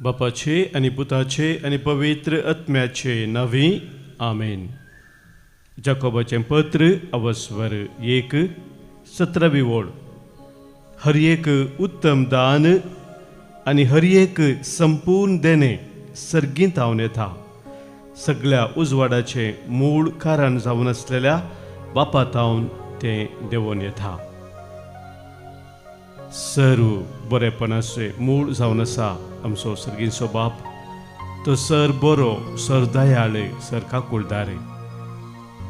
बापाचे आनी पुताचे आनी पवित्र आत्म्याचे नांवी आमेन. जाकोबाचें पत्र अवस्वर 1:17 ओळ. हर एक उत्तम दान आनी हर एक संपूर्ण देणे सर्गीत हांवन येता. सगळ्या उजवाडाचे मूळ कारण जावन आसलेल्या बापा तावन तें देंवोन येता. सर्व बरेपणाचे मूळ जावन आसा आमचो सर्गीचो बाप. तो सर बरो, सर दयाळ, सर काकुळदार.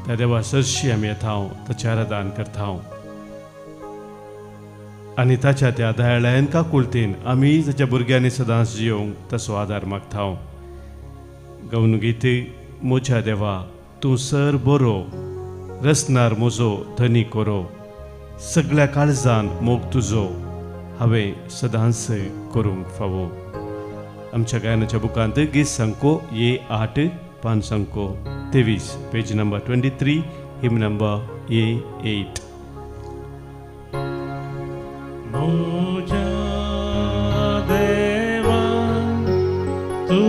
त्या देवा सरशी आमी येता, ताचें आराधन करता आनी ताच्या त्या दयाळायन काकुळतेन आमी ताच्या भुरग्यांनी सदांच जियोंक ताचो आदार मागता. गवन गीत. म्हज्या देवा तूं सर बरो, रसनार म्हजो धनी कोरो, सगळ्या काळजान मोग तुजो हांवें सदांच करूंक फावो. आमच्या गायनाच्या बुकांत गीत संको A8 पान संको 23 पेज नंबर 23 हिम नंबर A8. मोजा देवा तू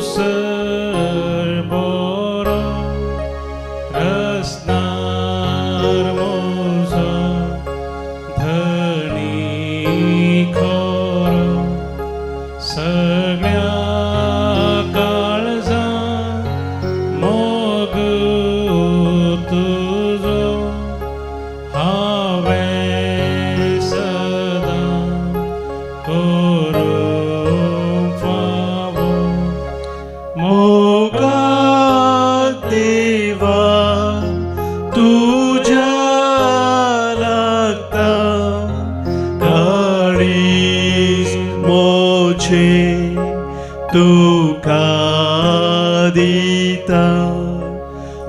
सर बरो, रसनार मोजो धनी खोरो, सगळ्या काळजान मोग तुजो हांवें करूंक फावो. मोगाक देवा तुज्या लागता, काळीज मोचे तुका दिता.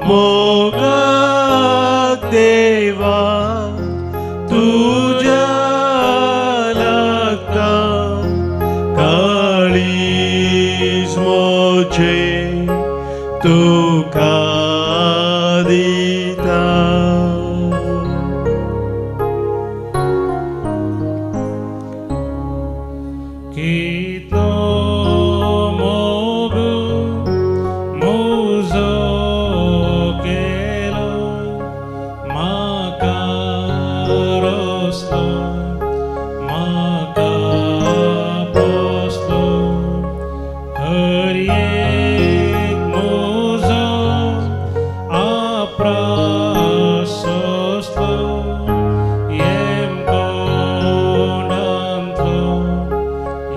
मोगाक देवा तुज्या लागता, काळीज मोचे तुका दिता. कितलो मोग मोजो केलो, म्हाका रसलो, म्हाका पोसलो. हर एक मोजो आप्रासोसलो, येम कोंडांतलो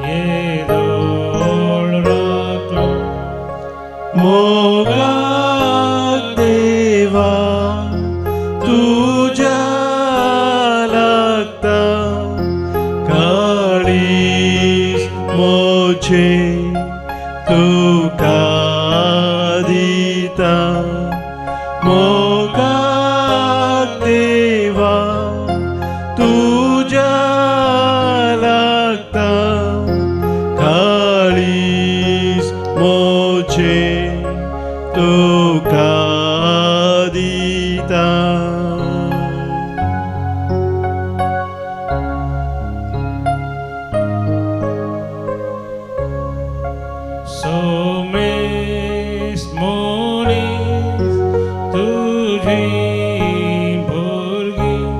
येदोळ राखलो. मोगाक देवा तुज्या लागता, काळीज मोचे तुका दिता. मोगाक देवा तुज्या लागता, काळीज मोचे तुका दिता. सोमेस मोनीस तुझी भुरगीं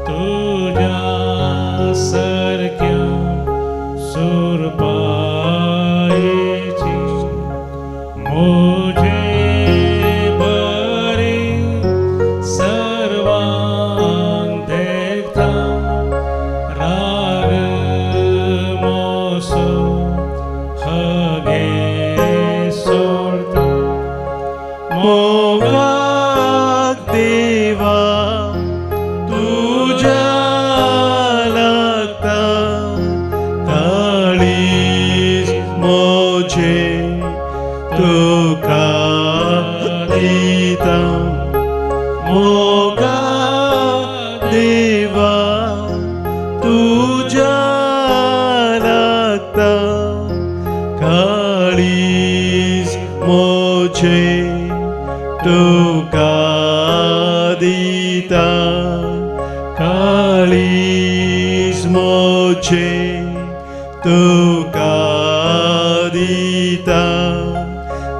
तुझ्या सारक्या सुरपायेची. मोजे बरे सर्वांक देखता, राग मोसो हगे सोडता. मोगाक देवा तुज्या लागता, काळीज मोचे तुका दिता. मोगाक देवा तुज्या लागता, काळीज मोचे तुका दिता. काळीज मोचे तुका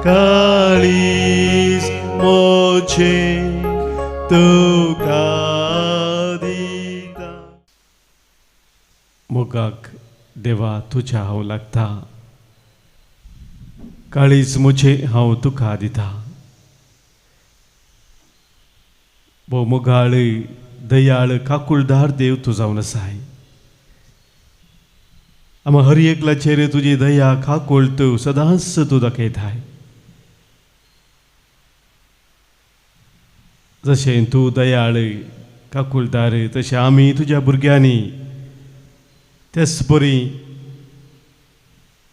काळीज मोचे तुका दिता. मोगाक देवा तुझ्या हांव लागता, काळीज मुझे हांव तुका दिता. भो मोगाळ दयाळ काकुळदार देव तू जावन आसाय. आम हर एकल्याचेर तुजी दया काकुळ तू सदांच तू दाखयताय. जशें तूं दयाळ काकुळदार तशें आमी तुज्या भुरग्यांनी तेच बरी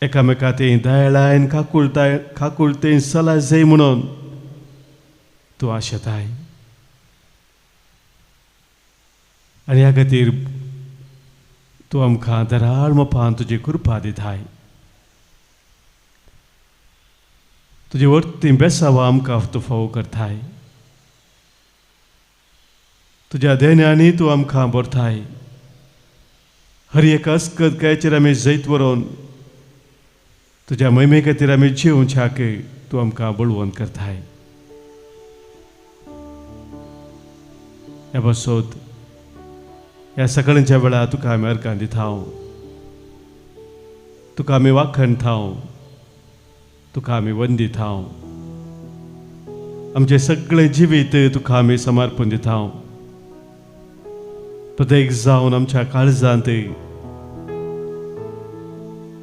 एकामेकांतें दयाळायन काकुळतें चला जाय म्हणून तूं आशेताय. आनी ह्या खातीर तूं आमकां दराळ मोपान तुजी कृपा दिताय. तुजी वर्ती बेसावां आमकां तूं फावो करताय. तुज्या देण्यांनी तूं आमकां भरताय. हर एक अस्कदकायेचेर आमी जैत व्हरोन तुज्या महिमे खातीर आमी जिवच्याक तूं आमकां बळवंत करताय. हे बसोत ह्या सकाळच्या वेळार तुका आमी अर्गां दिताव. तुका आमी वाखणताव, तुका आमी वंदिताव. आमचें सगळें जिवीत तुका आमी समर्पण दिताव. प्रत्येक जावन आमच्या काळजांत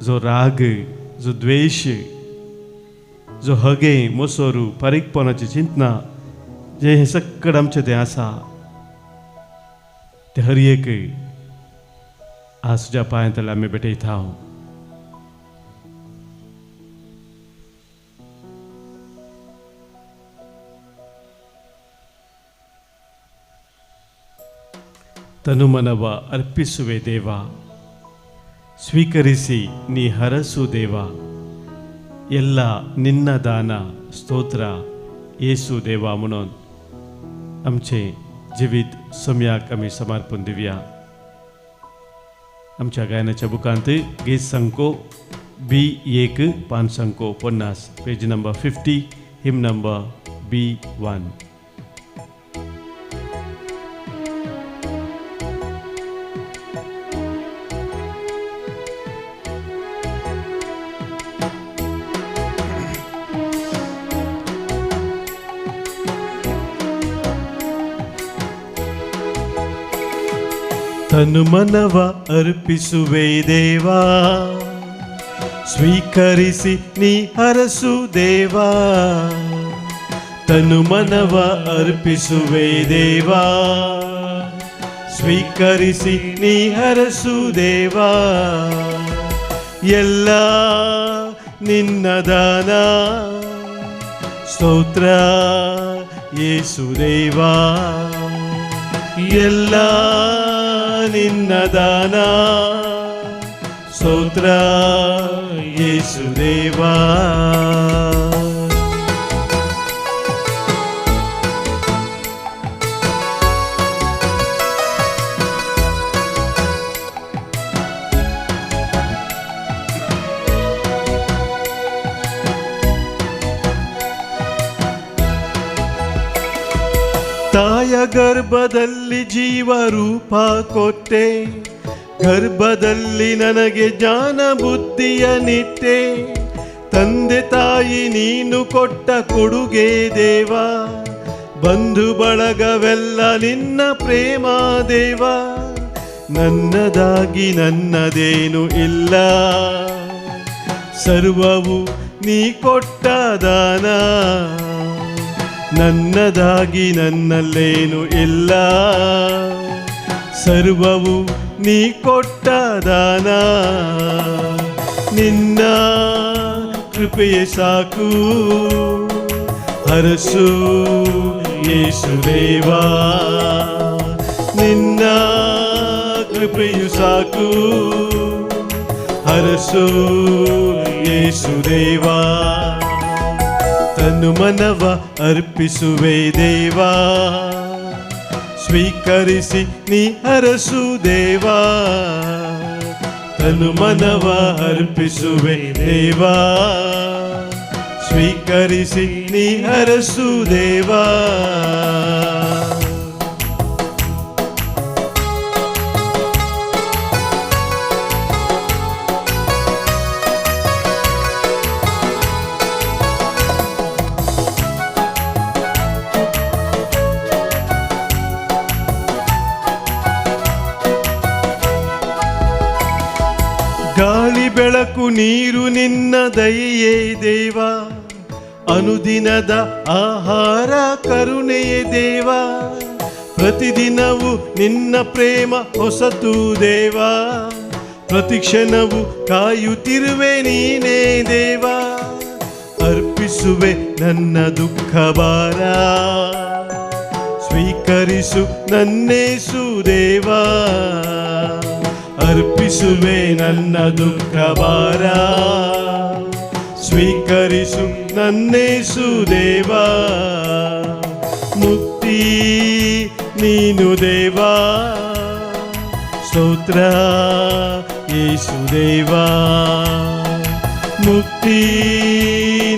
जो राग, जो द्वेष, जो हगे मोसोरू पारीकपणाची चिंतना जे हे सगळें आमचें तें आसा ते हर एक आज तुज्या पांयातले आमी भेटयताव. ತನು ಮನವ ಅರ್ಪಿಸುವೆ ದೇವ, ಸ್ವೀಕರಿಸಿ ನೀ ಹರಸು ದೇವ. ಎಲ್ಲ ನಿನ್ನ दान स्तोत्र येसू देवा म्हणून आमचे जिवीत सम्याक आमी समर्पण दिवया. आमच्या गायनाच्या बुकांत गीत संको B1 पेज नंबर 50, हिम नंबर B1. ತನು ಮನವ ಅರ್ಪಿಸುವೆ ದೇವಾ, ಸ್ವೀಕರಿಸಿ ನೀ ಹರಸು ದೇವಾ. ತನು ಮನವ ಅರ್ಪಿಸುವೆ ದೇವಾ, ಸ್ವೀಕರಿಸಿ ನೀ ಹರಸು ದೇವಾ. ಎಲ್ಲ ನಿನ್ನ दान ಸ್ತೋತ್ರ ಯೇಸು ದೇವಾ. ಎಲ್ಲ ನಿನ್ನ दान ಸ್ತೋತ್ರ ಯೇಸು ದೇವಾ. ತಾಯ ಗರ್ಭದಲ್ಲಿ ಜೀವ ರೂಪ ಕೊಟ್ಟೆ, ಗರ್ಭದಲ್ಲಿ ನನಗೆ ಜ್ಞಾನ ಬುದ್ಧಿಯ ನಿಟ್ಟೆ. ತಂದೆ ತಾಯಿ ನೀನು ಕೊಟ್ಟ ಕೊಡುಗೆ ದೇವ, ಬಂಧು ಬಳಗವೆಲ್ಲ ನಿನ್ನ ಪ್ರೇಮ ದೇವ. ನನ್ನದಾಗಿ ನನ್ನದೇನು ಇಲ್ಲ, ಸರ್ವವು ನೀ ಕೊಟ್ಟ दान. ನನ್ನದಾಗಿ ನನ್ನಲ್ಲೇನು ಇಲ್ಲ, ಸರ್ವವು ನೀ ಕೊಟ್ಟ दान. ನಿನ್ನ ಕೃಪೆಯೇ ಸಾಕು, ಹರಸು ಯೇಸು ದೇವಾ. ನಿನ್ನ ಕೃಪೆಯು ಸಾಕು, ಹರಸು ಯೇಸು ದೇವಾ. ತನು ಮನವ ಅರ್ಪಿಸುವೆ ದೇವಾ, ಸ್ವೀಕರಿಸಿ ನೀ ಹರಸು ದೇವಾ. ತನು ಮನವ ಅರ್ಪಿಸುವೆ ದೇವಾ, ಸ್ವೀಕರಿಸಿ ನೀ ಹರಸು ದೇವಾ. ಗಾಳಿ ಬೆಳಕು ನೀರು ನಿನ್ನ ದಯೆಯೇ ದೇವಾ, ಅನುದಿನದ ಆಹಾರ ಕರುಣೆಯೇ ದೇವಾ, ಪ್ರತಿದಿನವೂ ನಿನ್ನ ಪ್ರೇಮ ಹೊಸತು ದೇವಾ, ಪ್ರತಿಕ್ಷಣವು ಕಾಯುತ್ತಿರುವೆ ನೀನೇ ದೇವಾ. ಅರ್ಪಿಸುವೆ ನನ್ನ ದುಃಖ ಭಾರ, ಸ್ವೀಕರಿಸು ನನ್ನೇಸು ದೇವಾ. ಅರ್ಪಿಸುವೆ ನನ್ನ ದುಃಖ ಭಾರ, ಸ್ವೀಕರಿಸು ನನ್ನೇಸು ದೇವಾ. ಮುಕ್ತಿ ನೀನು ದೇವಾ, ಸ್ತೋತ್ರ ಯೇಸು ದೇವಾ. ಮುಕ್ತಿ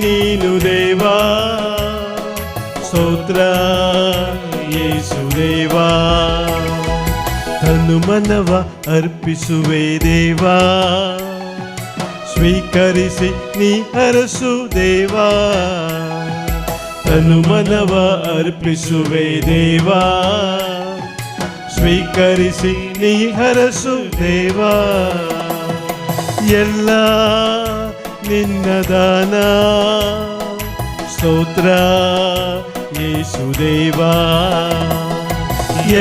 ನೀನು ದೇವಾ, ಸ್ತೋತ್ರ ಯೇಸು ದೇವಾ. ತನು ಮನವ ಅರ್ಪಿಸುವೆ ದೇವಾ, ಸ್ವೀಕರಿಸಿ ನೀ ಹರಸು ದೇವಾ. ತನು ಮನವ ಅರ್ಪಿಸುವೆ ದೇವಾ, ಸ್ವೀಕರಿಸಿ ನೀ ಹರಸು ದೇವಾ. ಎಲ್ಲ ನಿನ್ನ ದಾನ, ಸ್ತೋತ್ರ ಯೇಸು ದೇವಾ.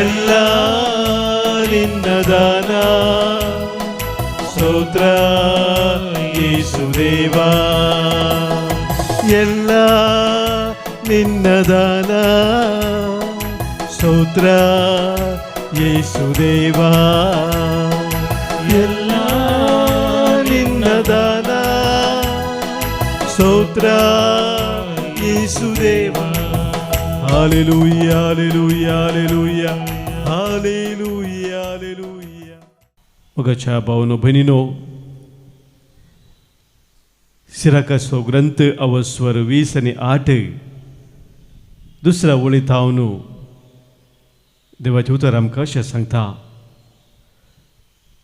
ಎಲ್ಲ ನಿನ್ನ ದಾನ, ಸ್ತೋತ್ರ ಯೇಸು ದೇವಾ. ಎಲ್ಲ ನಿನ್ನ ದಾನ, ಸ್ತೋತ್ರ ಯೇಸು ದೇವಾ. ಎಲ್ಲ ನಿನ್ನ ದಾನ, ಸ್ತೋತ್ರ ಯೇಸು ದೇವಾ. Hallelujah hallelujah hallelujah hallelujah hallelujah. मगाच्या भावनो भयणीनो, सिराकाचो ग्रंथ अवस्वर 20:8 दुसऱ्या वळींत हांव न्हू देवाचें उतर आमकां अशें सांगता,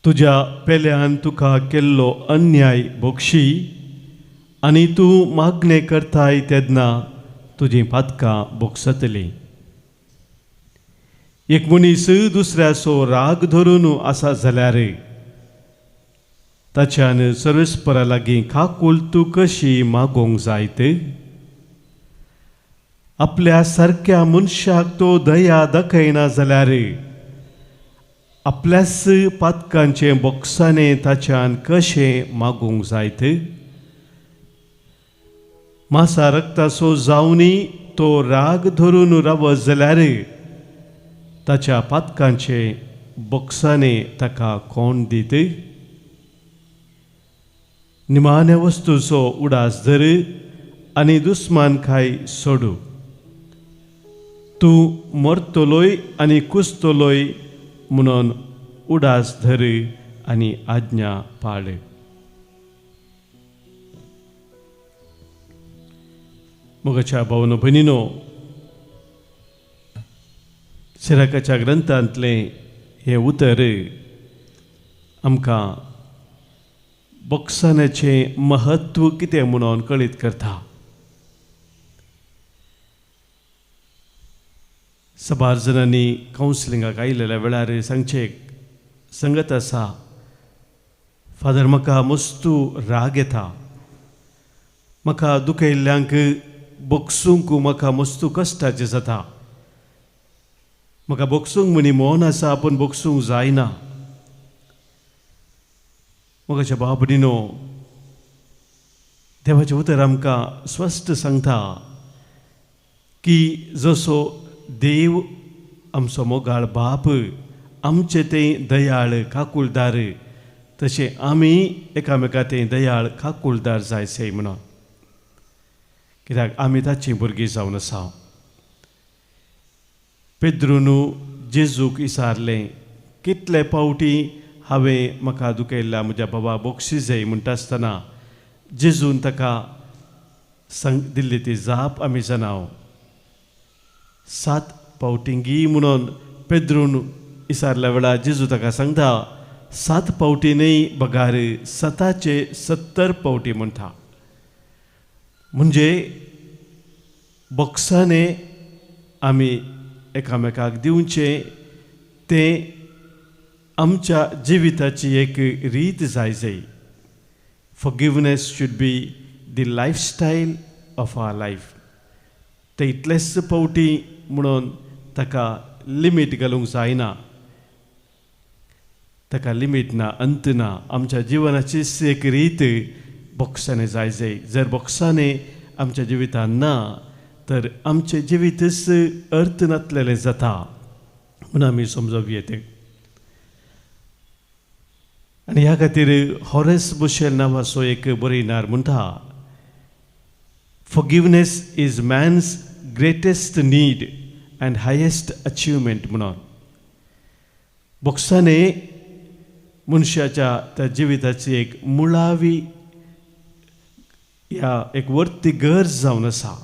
तुज्या पेल्यान तुका केल्लो अन्याय भोगशी आनी तूं मागणें करताय तेन्ना तुजीं पातकां भोगसतलीं. एक मनीस दुसऱ्याचो राग धरून आसा जाल्यार ताच्यान सर्वेस्परा लागीं काकूळ तूं कशी मागोवंक जायत? आपल्या सारक्या मनशाक तो दया दाखयना जाल्यार आपल्याच पातकांचे बोक्साने ताच्यान कशें मागोवंक जायत? मासा रक्ताचो जावनी तो राग धरून रावत जाल्यार ताच्या पातकांचे बोक्साने ताका कोण दित? निमाण्या वस्तूचो उडास धर आनी दुस्मानकाय सोडू. तूं मरतलोय आनी कुसतलोय म्हणून उडास धर आनी आज्ञा पाळ. मोगाच्या भावनो भयणीनो, सिराकाच्या ग्रंथांतलें हें उतर आमकां बोक्सानाचें महत्व कितें म्हणून कळीत करता. सबार जाणांनी कावन्सिलिंगाक आयिल्ल्या वेळार सांगचें सांगत आसा, फादर म्हाका मस्तू राग येता, म्हाका दुखयल्ल्यांक बोगसूंक म्हाका मस्तू कश्टाचें जाता, म्हाका बोगसूंक म्हणी मोन आसा पूण बोगसूंक जायना. मोगाच्या भाव भयणीनो, देवाचें उतर आमकां स्पश्ट सांगता की जसो देव आमचो मोगाळ बाप आमचे तें दयाळ काकुळदार, तशें आमी एकामेका तें दयाळ काकुळदार जायचे म्हणून, कित्याक आमी ताचीं भुरगीं जावन आसा. पेद्रून जेजूक विचारलें, कितले पावटी हांवें म्हाका दुखयल्ल्या म्हज्या बाबा बक्षीस म्हणटा आसतना जेजून ताका दिल्ली ती जाप आमी जाणाव 7 पावटींगी म्हणून पेद्रून इसारल्या वेळार जेजू ताका सांगता 7 पावटी न्ही बगार 7चे 70 पावटी म्हणटा. म्हणजे बॉक्साने आमी एकामेकाक दिवचे तें आमच्या जिविताची एक रीत जाय. Forgiveness should be the lifestyle of our life. ते इतलेच पावटी म्हणून ताका लिमीट घालूंक जायना. ताका लिमीट ना, अंत ना. आमच्या जिवनाचीच एक रीत बॉक्साने जाय. जर बॉक्साने आमच्या जिवितान ना तर आमचे जिवीतच अर्थ नासलेलें जाता म्हणून आमी समजप येते. आनी ह्या खातीर हॉरेस बुशेल नांवाचो एक बरयणार म्हणटा forgiveness is man's greatest need and highest achievement म्हणून. बॉक्साने मनशाच्या त्या जिविताची एक मुळावी ह्या एक वर्ती गरज जावन आसा.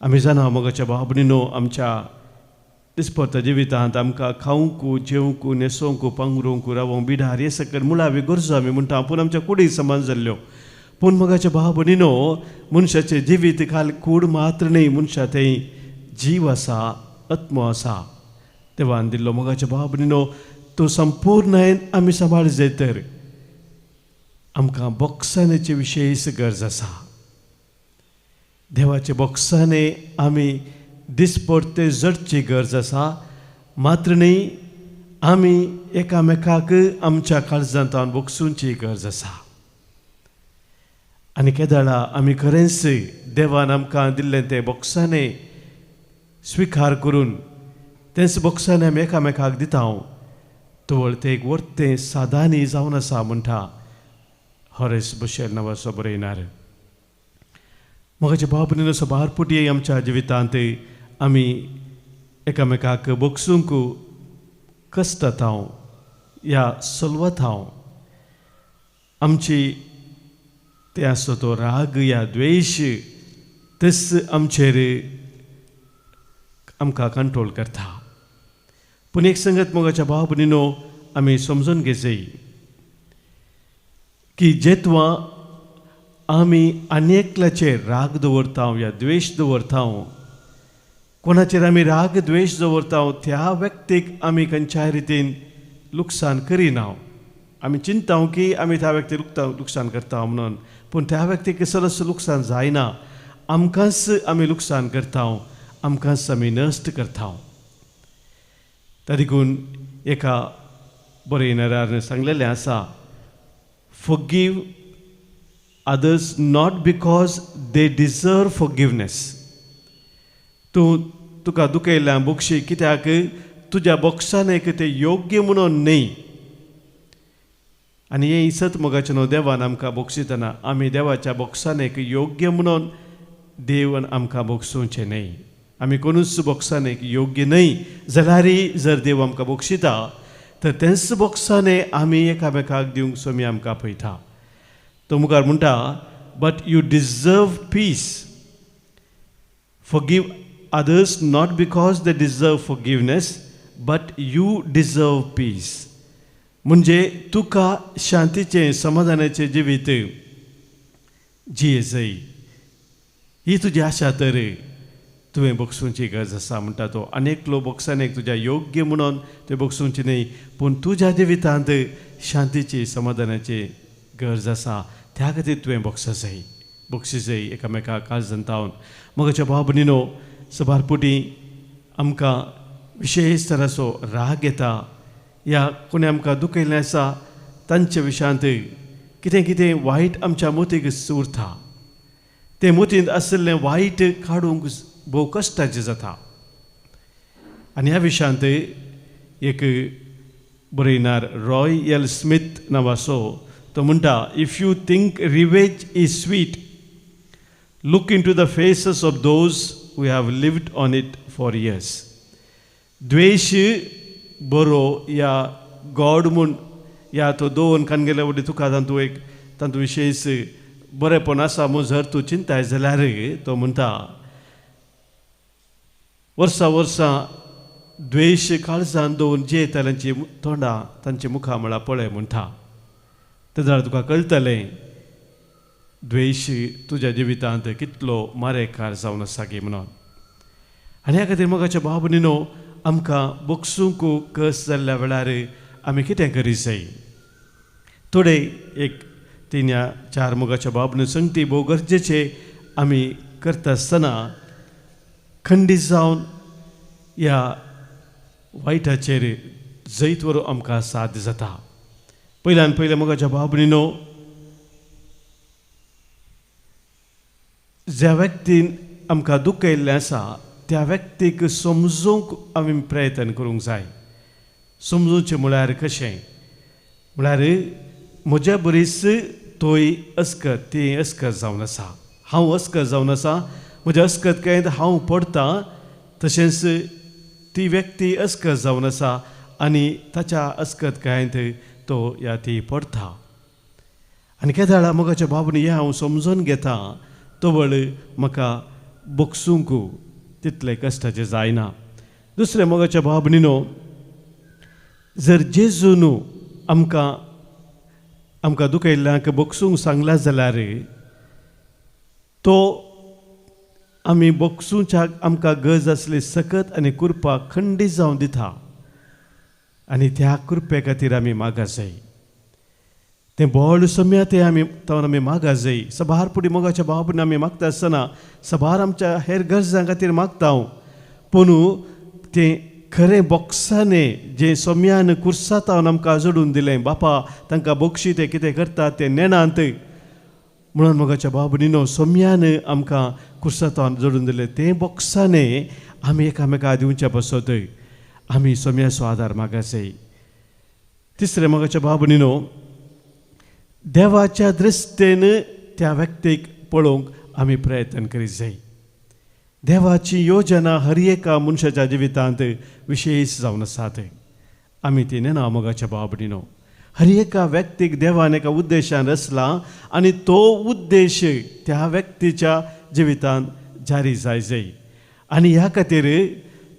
आमी जाणा मोगाच्या भाव भयणीनो, आमच्या दिसपट्ट्या जिवितांत आमकां खावंकू जेवंकू न्हेसोवंकू पांगरूंक रावोंक बिडार हे सकयल मुळावी गरजो आमी म्हणटा. पूण आमच्या कुडी समान जाल्ल्यो. पूण मोगाच्या भाव भयणीनो, मनशाचें जिवीत खाल कूड मात्र न्ही, मनशा थंय जीव आसा, आत्मो आसा. देवान दिल्लो मोगाच्या भाव भयणीनो, तो संपूर्णयेन आमी सांबाळ जाय तर आमकां बॉक्सानेचे विशयीच गरज आसा. देवाचे बॉक्साने आमी दिसपट्टे जडची गरज आसा. मात्र न्ही, आमी एकामेकाक आमच्या काळजांतान बॉक्सूंची गरज आसा. आनी केदाळा आमी खरेंच देवान आमकां दिल्लें तें बॉक्साने स्विकार करून तेच बॉक्साने आमी एकामेकाक दिता तवळ तें एक वर्तें सादानी जावन आसा म्हणटा हॉरेस बुशेल नांवाचो बरयणार. मोगाचे भाव भयणीनो, सबारपुटी आमच्या जिवितांत आमी एकामेकाक बॉक्सूंक कश्टात या सलवत आमची ते आसो तो राग या द्वेश तेच आमचेर आमकां कंट्रोल करता. पूण एक संगत मोगाच्या भाव भयणीनो आमी समजून घेवचें की जेतवां आमी आनेकल्याचेर राग दवरता या द्वेश दवरता, कोणाचेर आमी राग द्वेश दवरता त्या व्यक्तीक आमी खंयच्याय रितीन लुकसाण करिना. आमी चिंता की आमी त्या व्यक्तीक लुकसाण करता म्हणून, पूण त्या व्यक्तीक सरस लुकसाण जायना. आमकांच आमी लुकसाण करता, आमकांच आमी नश्ट करता. देखून एका बरयणाऱ्यान सांगलेलें आसा, forgive others not because they deserve forgiveness. तुका दुखयल्या बक्षी कित्याक तुज्या बॉक्सान एक ते योग्य म्हणून न्ही. आनी हे इसत मोगाचें न्हू, देवान आमकां बक्षितना आमी देवाच्या बॉक्सान एक योग्य म्हणून देवान आमकां बक्षूंचें न्ही. आमी कोणूच बॉक्सान एक योग्य न्ही जाल्यारय जर देव आमकां बक्षिता तर तेच बॉक्साने आमी एकामेकाक दिवंक सोमी आमकां पळयता. तो मुखार म्हणटा, but you deserve peace. Forgive others not because they deserve forgiveness but you deserve peace. म्हणजे तुका शांतीचें समाधानाचें जिवीत जिये जाय ही तुजी आशा तर तुवें बक्षूंची गरज आसा म्हणटा तो. अनेक लोक बॉक्सानेक तुज्या योग्य म्हणून ते बक्षूंची न्ही, पूण तुज्या जिवितांत शांतीची समाधानाची गरज आसा. त्या खातीर तुवें बक्षी जाय एकामेकाक काळजांतावन. मोगाच्या भाव भयणीनो, सबारपुटी आमकां विशेश तराचो राग येता या कोणी आमकां दुखयल्लें आसा तांच्या विशयांत कितें कितें वायट आमच्या मतीक उरता. ते मतींत आशिल्लें वायट काडूंक भोव कश्टाचें जाता. आनी ह्या विशयांत एक बरयणार रॉय एल स्मिथ नांवाचो तो म्हणटा, if you think revenge is sweet look into the faces of those who have lived on it for years. द्वेश बरो या गॉड म्हूण या तो दोन कानगेल्या वडी तुका तांतू एक तांतू विशयीच बरेपण आसा म्हूण जर तूं चिंताय जाल्यार तो म्हणटा वर्सां वर्सां द्वेश काळजान दवरून जे तांची तोंडां तांची मुखां म्हळ्यार पळय म्हणटा तें जाल्यार तुका कळटलें द्वेश तुज्या जिवितांत कितलो मारेकार जावन आसा गे म्हणून. आनी ह्या खातीर मोगाच्या भाव भयणीनो आमकां बोगसूंक कस जाल्ल्या वेळार आमी कितें करी जाय. थोडे एक 3 या 4 मोगाच्या भाव भयणी संगती भोव गरजेचे आमी करता आसतना खंडीत जावन ह्या वायटाचेर जैत व्हरूंक आमकां साध्य जाता. पयल्यान पयलें मोगाच्या भाव भयणीनो ज्या व्यक्तीन आमकां दुखयल्लें आसा त्या व्यक्तीक समजूंक आमी प्रयत्न करूंक जाय. समजूचें म्हळ्यार कशें म्हळ्यार म्हज्या बरीच तोय अस्कत ती अस्कत जावन आसा, हांव अस्कत जावन आसा, म्हज्या अस्कतकायेंत हांव पडटां तशेंच ती व्यक्ती अस्कत जावन आसा आनी ताच्या अस्कतकायेंत तो या ती पडटा. आनी केद्या वेळार मोगाच्या भावनी हें हांव समजून घेता तो वेळ म्हाका बोगसूंक तितलें कश्टाचें जायना. दुसरें मोगाच्या भाव भयणीनो जर जेजून आमकां दुखयल्ल्यांक बोगसूंक सांगला जाल्यार तो आमी बोगसूंच्याक आमकां गरज आसली सकत आनी कृपा खंडीत जावन दिता आनी त्या कृपे खातीर आमी मागा जाय. तें व्हड सम्या तें आमी मागा जाय. सभार फुडें मोगाच्या भाव भयणी आमी मागता आसतना सभार आमच्या हेर गरजां खातीर मागता हांव, पूण तें खरें बोक्सांनी जें सोम्यान कुर्सातावन आमकां जोडून दिलें बापा तांकां बोगशी ते कितें करतात तें नेनांत म्हणून मोगाच्या भाव भयणीनो सोम्यान आमकां कुर्सातावन जोडून दिलें तें बोक्सांनी आमी एकामेकां दिवच्या पसत आमी सोम्याचो आदार मागा जाय. तिसरें मोगाच्या भाव भयणीनो देवाच्या दृश्टेन त्या व्यक्तीक पळोवंक आमी प्रयत्न करीत जाय. देवाची योजना हर एका मनशाच्या जिवितांत विशेश जावन आसात. आमी ती नेना मोगाच्या भाव भयणीनो. हर एका व्यक्तीक देवान एका उद्देशान रचला आनी तो उद्देश त्या व्यक्तीच्या जिवितांत जारी जाय. आनी ह्या खातीर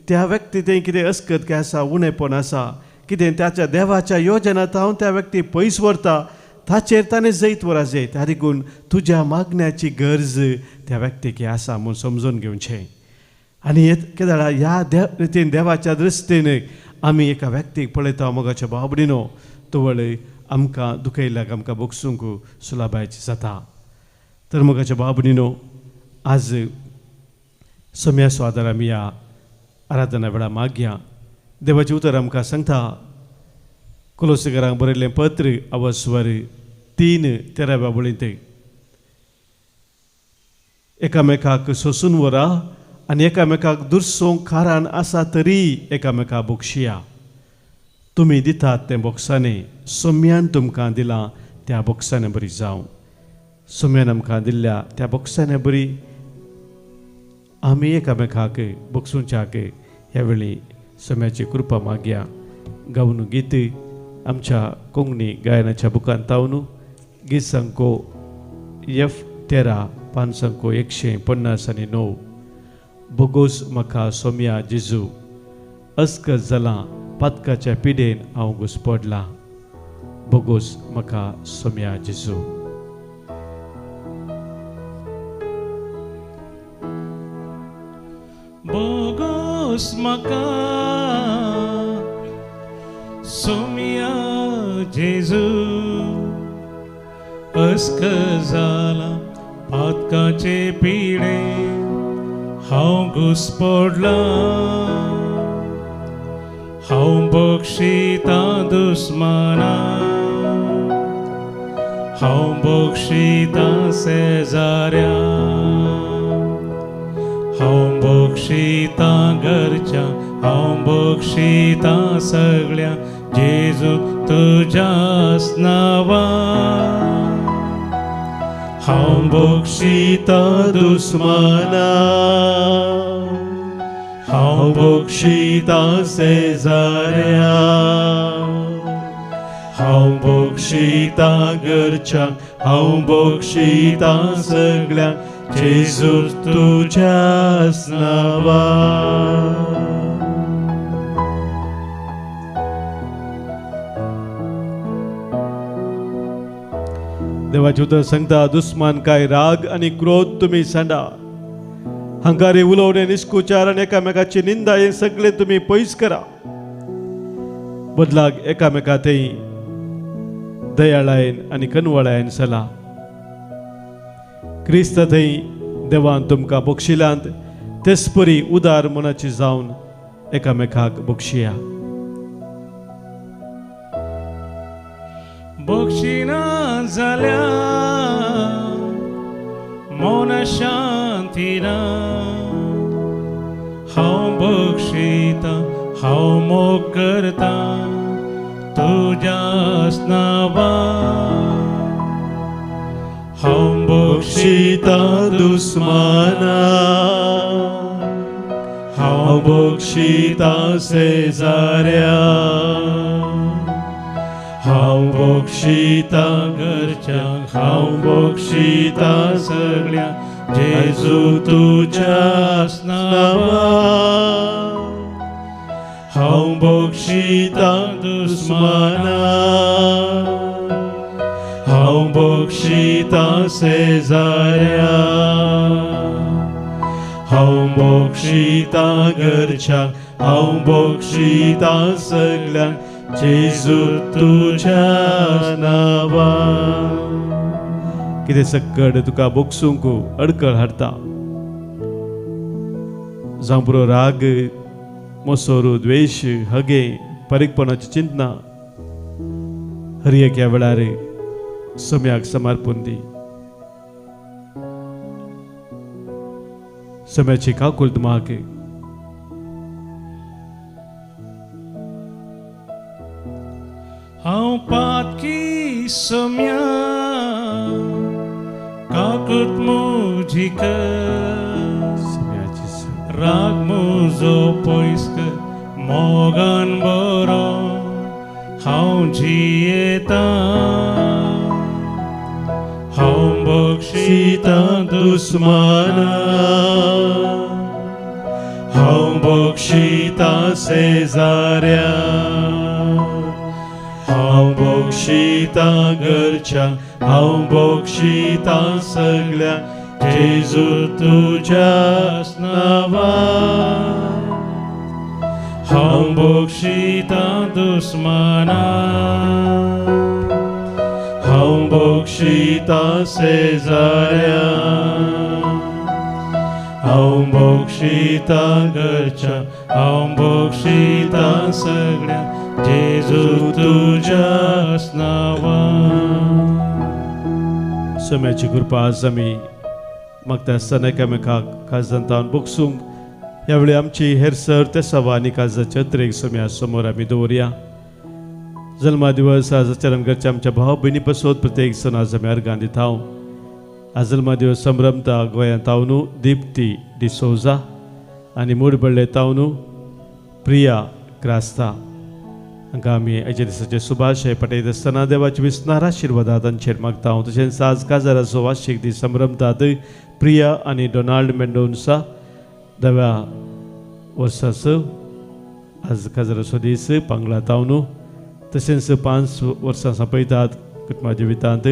त्या व्यक्ती तें कितें अस्कत काय आसा उणेपण आसा कितें त्याच्या देवाच्या योजनांत हांव त्या व्यक्ती पयस व्हरता ताचेर ताणें जैत वरा जाय. त्या देखून तुज्या मागण्याची गरज त्या व्यक्तीक आसा म्हूण समजून घेवचें. आनी केद्या वेळार ह्या रितीन देवाच्या दृश्टेन आमी एका व्यक्तीक पळयता मोगाच्या भाव भयणीनो तो वेळ आमकां दुखयल्ल्याक आमकां बोगसूंक सुलभायचें जाता. तर मोगाच्या भाव भयणीनो आज सोम्याचो आदार आमी ह्या आराधना वेळार मागया. देवाचें उतर आमकां सांगता कोलोसेकारांक बरयल्लें पत्र अवस्वर 3:13 वळींत एकामेकाक सोंसून व्हरा आनी एकामेकाक दुर्सोंक खारान आसा तरी एकामेकाक बोगशिया. तुमी दितात तें बोगसांनी सोम्यान तुमकां दिलां त्या बोगसांनी बरी जावं. सोम्यान आमकां दिल्ल्या त्या बोगसांनी बरी आमी एकामेकाक बोगसूंच्याक ह्या वेळी सोम्याची कृपा मागया. गावन गीत आमच्या कोंकणी गायनाच्या बुकांत तावन गीत संको F13 पान संको 159 बोगोस म्हाका सोम्या जेजू अस्कत जालां पातकाच्या पिडेन हांव घुस्पडलां. बोगोस म्हाका सोम्या जेजू. बोगोस म्हाका सोम्या जेजू अस्कत जालां पातकाचे पिडे हांव घुस्पडलां. हांव बोगशितां दुस्मानां हांव बोगशितां शेजाऱ्या हांव बोगशितां घरच्या हांव बोगशितां सगळ्या जेजू तुज्याच नांवान. हांव बोगशितां दुस्मानां हांव बोगशितां शेजाऱ्या हांव बोक्षिता घरच्यांक हांव बोक्षिता सगळ्यांक जेजू तुज्याच नांवान. देवाचे उतर सांगता दुस्मान काय राग आनी क्रोध तुमी सांडा. हंकारी उलोवणे निस्कुचार आनी एकामेकाची निंदा हे सगळे तुमी पयस करा. बदलाक एकामेका थंय दयाळायेन आनी कनवळायेन चला. क्रिस्त थंय देवान तुमकां बक्षिल्यांत तेच परी उदार मनाची जावन एकामेकाक बक्षिया. बक्षिना जाल्या मन शांतीना हांव बक्षिता हांव मोग करता तुज्याच नांवान. हांव बक्षिता दुस्माना हांव बक्षिता शेजाऱ्या हांव बक्षिता घरच्यांक हांव बक्षिता सगळ्यांक जेजू तुज्याच नांवान. हांव बक्षिता दुस्माना हांव बक्षिता शेजाऱ्या हांव बक्षिता घरच्यांक हांव बक्षिता सगळ्यांक जेजू तुज्या नांवान. कितें सकड तुका बोगसूंक अडकळ हाडटा जावं पुरो राग मोसोरू द्वेश हगे परीकपणाची चिंतना हर एक ह्या वेळार सम्याक समर्पून दी. सम्याची काकूळ तुमाक हांव पातकी सम्या काकूत मुजी राग मुजो पयस कर मोगान बरो हांव जियेता. हांव बक्षिता दुस्माना हांव बक्षिता शेजाऱ्या हांव बक्षिता घरच्यांक हांव बक्षिता सगळ्यांक जेजू तुज्याच नांवान. हांव बक्षिता दुस्माना हांव बक्षिता शेजाऱ्या हांव बक्षिता घरच्यांक हांव बक्षिता सगळ्यांक जेजू तुज्याच नांवान. सम्याची कृपा आज आमी मागता आसतना एकामेकाक काजंतावन बोगसूंक ह्या वेळी आमची हेर सर ते सवा आनी काजाच्या तरेक सम्या समोर आमी दवरया. जल्मा दिवस आज आचरण करचे आमच्या भाव भयणी पासत प्रत्येक सण आज आमी अर्गां दिता. आज जल्मा दिवस संभ्रमता गोंयांत तावनू दिप्ती डिसोजा आनी मुडबळ्ळे तावनू प्रिया क्रास्ता हांकां आमी हेच्या दिसाचे सुभाशय पटयत आसतना देवाचे विस्नार आशिर्वादांत तांचेर मागता. तशेंच आज काजाराचो वार्षिक दीस संभ्रमतात प्रिया आनी डोनाल्ड मेंडोन्सा 10व्या वर्साचो आज काजाराचो दीस पांगला तावनू. तशेंच 5 वर्सां सापयतात कुटुंबा जिवितांत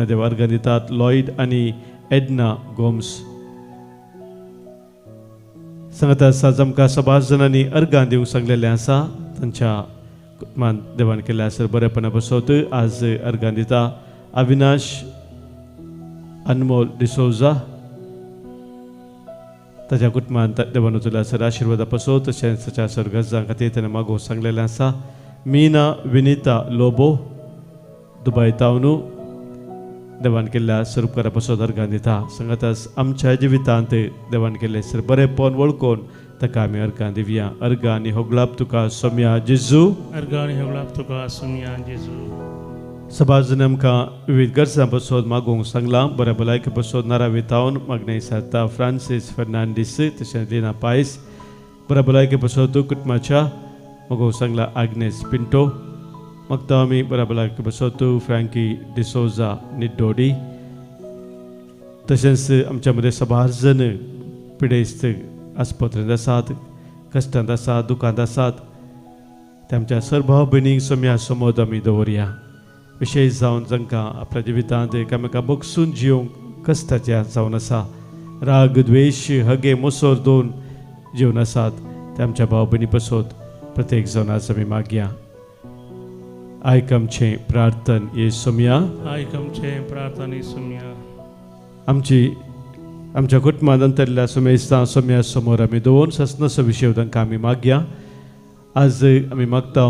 देव अर्गां दितात लॉयड आनी एडना गोम्स. सांगता आज आमकां सभास जाणांनी अर्गां दिवंक सांगलेलें आसा. तांच्या कुटुंबान देवान केल्या सर बरेपणा बसवत आज अर्गां दिता अविनाश अनमोल डिसोजा. ताच्या कुटुंबान देवान उचल्या सर आशिर्वादा पासत तशेंच ताच्या सर गरजां खातीर ताणें मागोवंक सांगलेलें आसा. मीना विनिता लोबो दुबय तावनू देवान केल्ल्या सर उपकारा पासत अर्गां दिता. सांगात आमच्या जिवितांत देवान केल्लें सर बरेपण वळखून ताका आमी अर्गां दिवया. अर्गां आनी होगलाप तुका सोम्या जेजू अर्गां आनी होगलाप तुका सोम्या जेजू. सभाजन आमकां विविध गरजां पासत मागोवंक सांगलां. बऱ्या भलायके पासत नारावी तावन मागणे सारता फ्रांसीस फर्नांडीस तशेंच लिना पायस. बऱ्या भलायके पासत कुटुंबाच्या मागोवंक सांगला आग्नेस पिंटो. मग तो आम्ही बराबर बसवतो फ्रँकी डिसोजा निडोडी. तशेंच आमच्यामध्ये सबार जण पिडेस्त आस्पत्रेंत आसात, कश्टांत आसात, दुखांत आसात. ते आमच्या सर भाव भयणींक सोम्या समोर आमी दवरया. विशेश जावन जांकां आपल्या जिवितांत एकामेकां बगसून जिवंक कश्टाचे जावन आसा, राग द्वेश हगे मोसोर दोन जीवन आसात, ते आमच्या भाव भयणी पसोत प्रत्येक जावनाच आमी मागया. आयक आमचें प्रार्थन येसुम्या. आयक आमचें प्रार्थना येसुम्या. आमच्या कुटुंबांत अंतरल्या सुमेस्तां सोम्या समोर आमी दवरून सस्नसो विशय तांकां आमी मागया. आज आमी मागता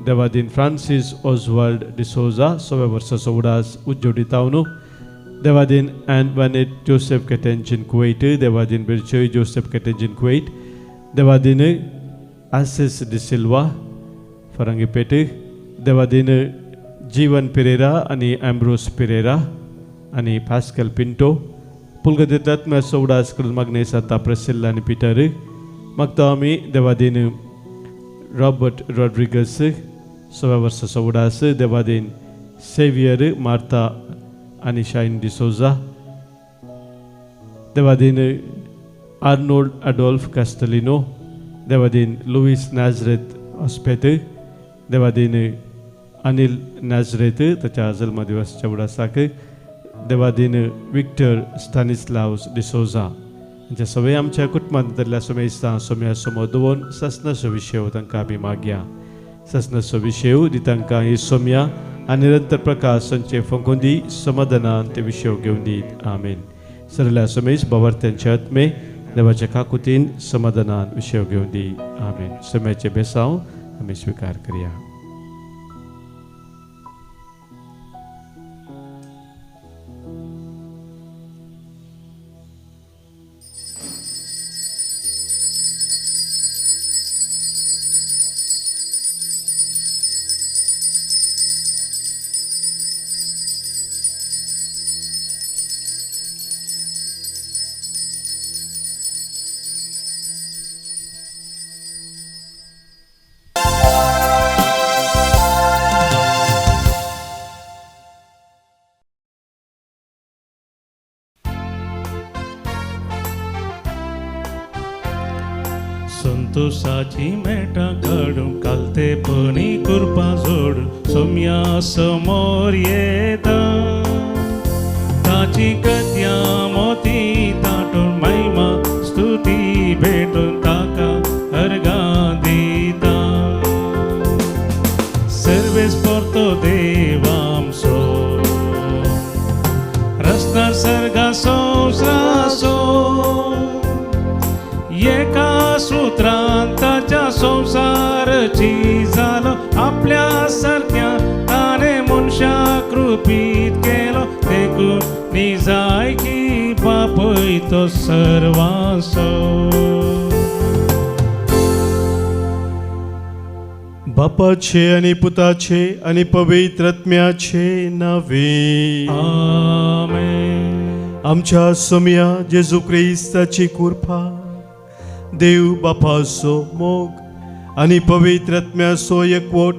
देवादीन फ्रांसीस ऑजवाल्ड डिसोजा 6व्या वर्साचो उडास उज्जोडिता न्हू. देवादीन एन वानेट जोसेफ केटेंजीन कुवेट, देवादीन बिरचोय जोसेफ केटेंजीन कुवेट, देवादीन आसिस डिसिल्वा फरंगीपेट, देवादीन जीवन पेरेरा आनी एम्ब्रोस पेरेरा आनी पास्कल पिंटो. पुलगदेतात मातसो उडास करून मागणे जाता प्रेसिल्ला आनी पिटर. मागता आमी देवादीन रॉबर्ट रॉड्रिगस 6व्या वर्साचो उडास, देवादीन सेवियर मार्ता आनी शाइन डिसोजा, देवादीन आर्नोल्ड अडोल्फ कास्टलिनो, देवादीन लुईस नाझरेत हॉस्पेट, देवादीन अनिल नाझरेत ताच्या जल्मदिवसाच्या उडासाक, देवादीन विक्टर स्टानिस्लावस डिसोजा. म्हणजे सगळे आमच्या कुटुंबांतल्या सुमेस्तां सोम्या समोर दवरून सस्नसो विशय तांकां आमी मागया. सस्नसो विशय दी तांकां ही सोम्या आनी निरंतर प्रकाश संचे फंकोंदी समाधानान ते विशय घेवन दीत. आमेन. सरल्या सोमेश बावर्त्यांचे आत्मे देवाच्या काकुतीन समाधानान विशय घेवन दी. आमेन. सोम्याचे बेसांव आमी स्वीकार करया. संतोषाची मेटा काढून कालतेपणी कृपा जोडून सोम्या समोर येता. ताची कथ्या मोती ताटून महिमा स्तुती भेटून ताका अर्घां दिता. सर्वेस परतो देव आमचो रस्तार सर्गा संवसाराचो. एका सुत्रांत ताच्या संसारची जालो आपल्या सारक्या ताणे मनशाक कृपीत केलो. देखून निजाय की बापय तो सर्वांचो. बापाचे आनी पुताचे आनी पवित्र आत्म्याचे नावे. आमेन. आमच्या सोम्या जेजू क्रिस्ताची कृपा, देव बापाचो मोग आनी पवित्र आत्म्याचो एकवट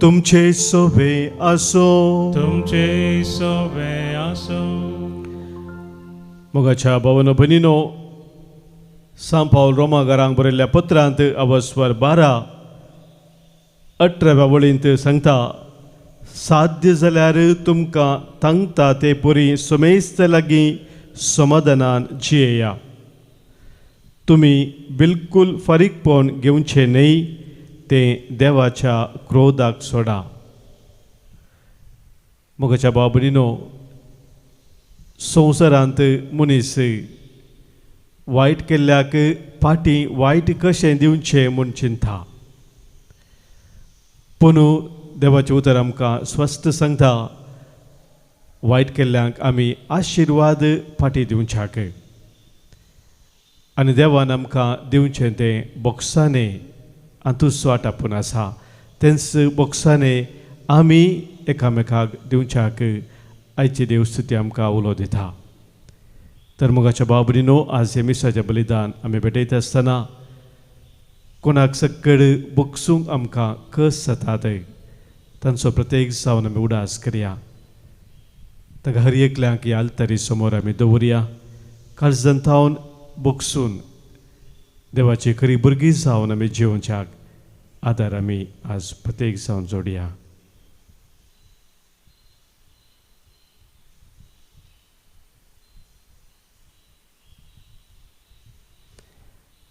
तुमचे सोबे आसो. तुमचे सोबे आसो. मोगाच्या भावनो भयणीनो, सान पावल रोमाकारांक बरयल्ल्या पत्रांत अवस्वर 12:18 वळींत सांगता, साध्य जाल्यार तुमकां तांगता ते परी सुमेस्त लागीं समाधानान जियेया. तुमी बिलकुल फारीकपण घेवचे न्हय, ते देवाच्या क्रोधाक सोडा. मोगाच्या भाव भयणीनो, संवसारांत मनीस वायट केल्ल्याक फाटीं वायट कशें दिवचें म्हूण चिंता. पूण देवाचें उतर आमकां स्पश्ट सांगता, वायट केल्ल्यांक आमी आशिर्वाद फाटीं दिवच्याक. आनी देवान आमकां दिवचें तें बोक्साने हातूंच वाट आपूण आसा. तेंच बोक्साने आमी एकामेकाक दिवच्याक आयची देवस्तुती आमकां उलो दिता. तर मोगाच्या भाव भयणीनो, आज हे मिसाचें बलिदान आमी भेटयता आसतना कोणाक सक्कड बोगसूंक आमकां कस जातात. तांचो प्रत्येक जावन आमी उडास करया. ताका हर एकल्यांक ह्या आल्तारी समोर आमी दवरया. काळजांतावन बोगसून देवाची खरी भुरगीं जावन आमी जिवच्याक आदार आमी आज प्रत्येक जावन जोडया.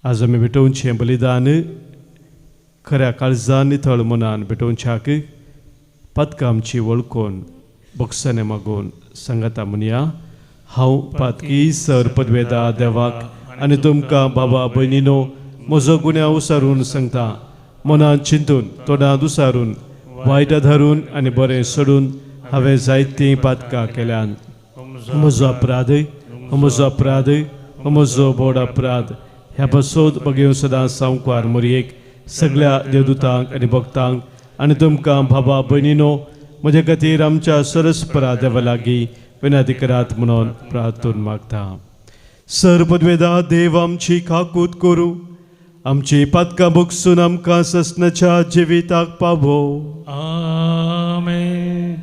आज आमी भेटोवचें बलिदान खऱ्या काळजान नितळ मनान भेटोवच्याक पातकां आमची वळखून बोगसाने मागून सांगाता म्हणया. हांव पातकी सर पदवेदा देवाक आनी तुमकां बाबा भयणीनो म्हजो गुन्या उसारून सांगता. मनान चिंतून तोंडांत उसारून वायट धरून आनी बरें सोडून हांवें जायतीं पातकां केल्यान. म्हजो अपराध म्हजो अपराध म्हजो बोड अपराध. ह्या बसोद बगेव सदां सांवकार मोरयेक सगळ्या देवदूतांक आनी भक्तांक आनी तुमकां बाबा भयणीनो म्हजे खातीर आमच्या सरस्परा देवा लागीं विनंती करात म्हणून प्रार्थून मागता. सर पदवेदा देव आमची काकूत करूं. आमची पातकां बोगसून आमकां ससनाच्या जिविताक पावो. आमेन.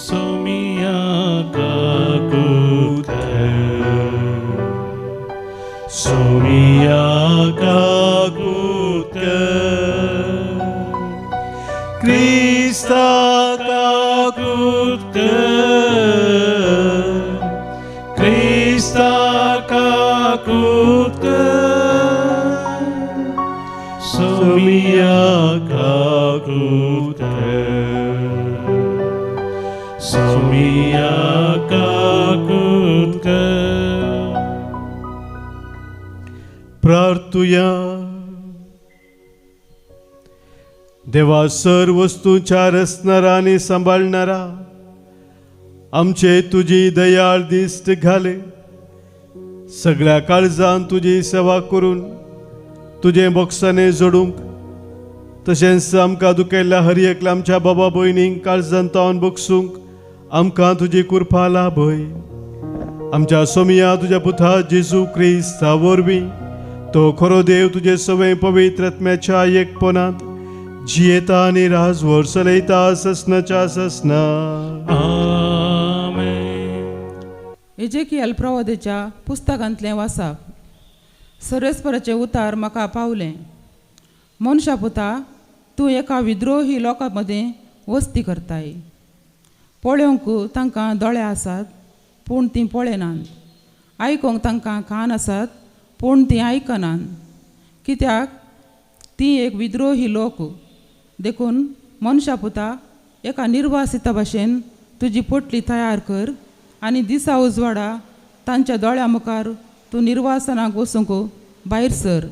सोमिया काकूत सोमिया काकूत क्रिस्ता काकूत क्रिस्ता काकूत सोमिया काकूत सोमिया काकूत प्रार्थुया. देवा सर वस्तूंच्या रचणारा आनी सांबाळणारा आमचे तुजी दयाळ दिश्ट घाले. सगळ्या काळजान तुजी सेवा करून तुजे बोगसाने जोडूंक तशेंच आमकां दुखेल्ल्या हर एकल्या आमच्या बाबा भयणींक काळजांतावन बोगसूंक आमकां तुजी कृपा लाभय. आमच्या सोमिया तुज्या पुता जेजू क्रिस्ता वरवीं तो खरो देव तुजे सवय पवित्र आत्म्याच्या एकपणांत जियेता आनी राजवर चलयता ससनाच्या ससना. एजेकियल प्रवादीच्या पुस्तकांतलें वाचप. सरेस्पराचें उतार म्हाका पावलें. मनशा पुता, तूं एका विद्रोही लोकां मदें वस्ती करताय. पळोवंक तांकां दोळे आसात पूण तीं पळयनात. आयकूंक तांकां कान आसात पूण तीं आयकनात. कित्याक तीं एक विद्रोही लोक. देखून मनशा पुता, एका निर्वासिता भाशेन तुजी पोटली तयार कर आनी दिसा उजवाडा तांच्या दोळ्या मुखार तूं निर्वासनाक वचूंक भायर सर.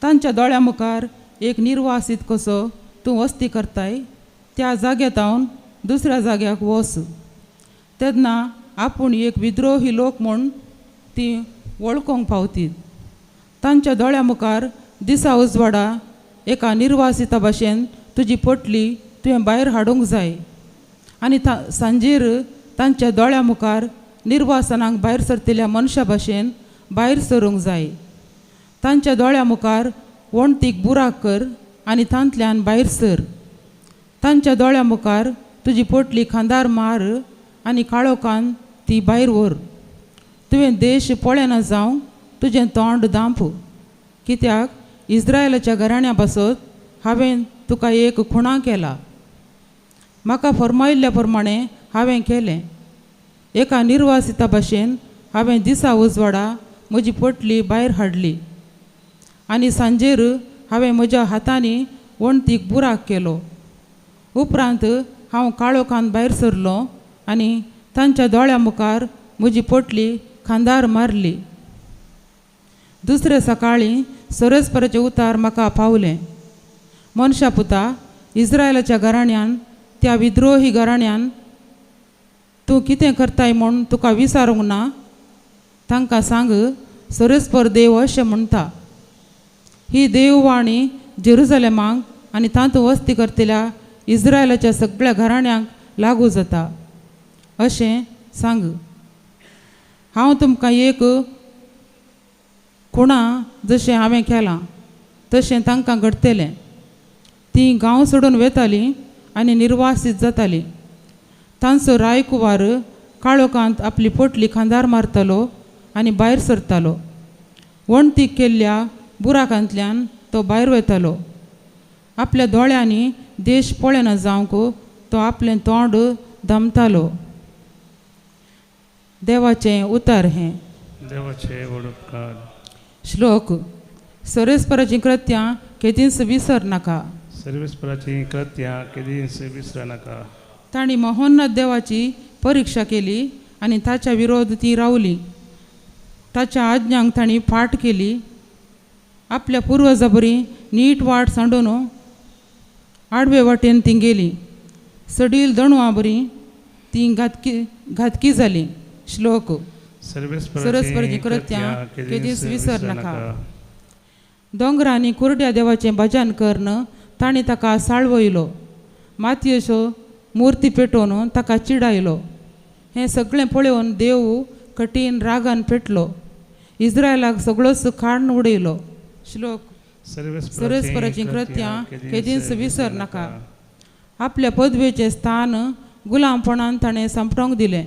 तांच्या दोळ्या मुखार एक निर्वासीत कसो तूं वस्ती करताय त्या जाग्यातावन दुसऱ्या जाग्याक वच. तेन्ना आपूण एक विद्रोही लोक म्हूण तीं वळखूंक पावतीत. तांच्या दोळ्या मुखार दिसा उजवाडा एका निर्वासिता भाशेन तुजी पोटली तुवें भायर हाडूंक जाय आनी सांजेर तांच्या दोळ्या मुखार निर्वासनाक भायर सरतल्या मनशा भाशेन भायर सरूंक जाय. तांच्या दोळ्या मुखार वणटीक बुराक कर आनी तांतल्यान भायर सर. तांच्या दोळ्या मुखार तुजी पोटली खांदार मार आनी काळोखान ती भायर व्हर. तुवें देश पळयना जावं तुजें तोंड दांप. कित्याक इस्रायलाच्या घराण्या पासत हांवें तुका एक खुणा केला. म्हाका फरमायिल्ल्या प्रमाणे हांवें केलें. एका निर्वासिता भाशेन हांवें दिसा उजवाडा म्हजी पोटली भायर हाडली आनी सांजेर हांवें म्हज्या हातांनी वणटीक बुराक केलो. उपरांत हांव काळोखान भायर सरलो आनी तांच्या दोळ्या मुखार म्हजी पोटली खांदार मारली. दुसरे सकाळीं सरेस्पराचें उतार म्हाका पावलें. मनशा पुता, इस्रायलाच्या घराण्यान त्या विद्रोही घराण्यान तूं कितें करताय म्हूण तुका विचारूंक ना. तांकां सांग, सरेस्पर देव अशें म्हणटा, ही देववाणी जेरुसलेमाक आनी तांत वस्ती करतल्या इस्रायलाच्या सगळ्या घराण्यांक लागू जाता. अशें सांग. हांव तुमकां एक खुणा जशें हांवें केलां तशें तांकां घडतलें. ती गांव सोडून वेताली आनी निर्वासीत जाताली. तांचो रायकुवार काळोखांत आपली पोटली खांदार मारतालो आनी भायर सरतालो. वणतीक केल्ल्या बुराकांतल्यान तो भायर वयतालो. आपल्या दोळ्यांनी देश पळयना जावंक तो आपलें तोंड धामतालो. देवाचें उतार हें. देवाचे वडुपकार. श्लोक. सरेस्पराचीं कृत्यां केदींच विसर नाका. सर्वेस्पराची कृत्यां केदींच विसर नाका. तांणी महोन्नत देवाची परिक्षा केली आनी ताच्या विरोध ती रावली. ताच्या आज्ञांक तांणी फाट केली. आपल्या पुर्वजां बरी नीट वाट सांडून आडवे वाटेन ती गेली. सडील दणवां बरी ती घातकी जाली. श्लोक. सरस्वराची कृत्यां केदींच विसर नाका. दोंगरांनी कुरड्या देवाचें भजन करन तांणी ताका साळवयलो. मातयेच्यो मुर्ती पेटोवन ताका चिडायलो. हें सगळें पळोवन देव कठीण रागान पेटलो. इस्रायलाक सगळोच काडून उडयलो. श्लोक. सरस्पराचीं कृत्यां केदींच विसर नाका. आपल्या पदवेचें स्थान गुलामपणान ताणें संपटोंक दिलें.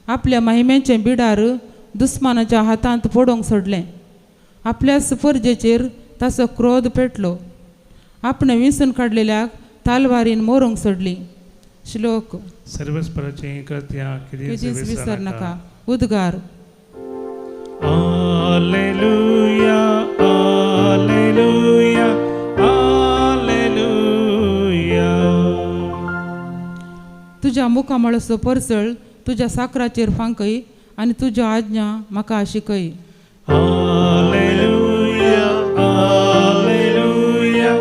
आपल्या महिमेचें बिडार दुस्मानाच्या हातांत पडोवंक सोडलें. आपल्या सुपर्जेचेर ताचो क्रोध पेटलो. आपणें विंसून काडलेल्याक तालवारीन मोरूंक सोडली. श्लोक. सर्वेस्पराची कृत्यां केदींच विसर नाका. उद्गार. Alleluia, Alleluia, Alleluia. तुज्या मुखामळाचो परसळ तुज्या साकराचेर फांकय आनी तुज्यो आज्ञा म्हाका शिकय. Alleluia, Alleluia,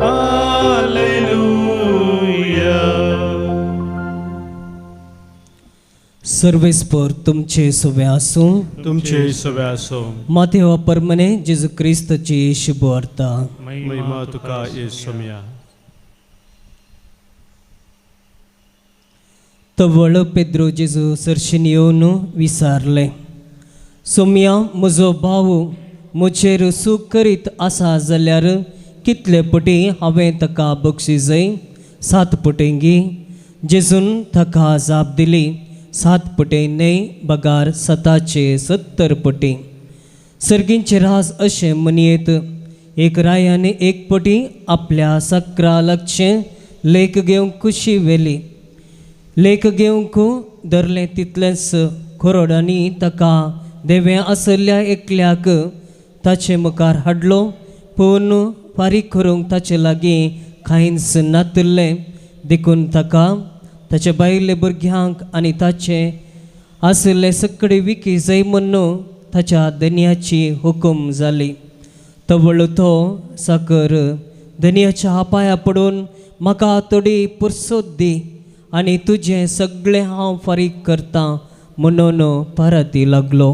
Alleluia. सर्वेस्पर तुमचे सवे आसूं. तुमचे सवे आसो. मातेवा परमने जेजू क्रिस्ताची शुभ वार्ता. महिमा तुका येसुम्या. तवळ पेद्रो जेजू सरशीन येवन विचारले, सोम्या म्हजो भाव म्हजेर सूख करीत आसा जाल्यार कितले पटी हांवें ताका बक्षिसय? 7 पटेंगी. जेजून ताका जाप दिली, 7 पटे न्हय बगार 70 पटी. सर्गींचे राज अशें म्हणयेत, एक रायाने 1 पटी आपल्या सकरा लागचें लेख घेवंक कुशी वेली. लेख घेवंक धरलें तितलेंच खोरोडांनी ताका देवें आसल्या एकल्याक ताचे मुखार हाडलो. पूण फारीक करूंक ताचे लागीं कांयच नातलें. देखून ताका ताच्या बायले भुरग्यांक आनी ताचे आसले सकडी विकी जाय म्हणून ताच्या धन्याची हुकूम जाली. तवळ तो साकर धन्याच्या पांया पडून म्हाका थोडी पुरसोत दी आनी तुजें सगळें हांव फारीक करतां म्हणून परती लागलो.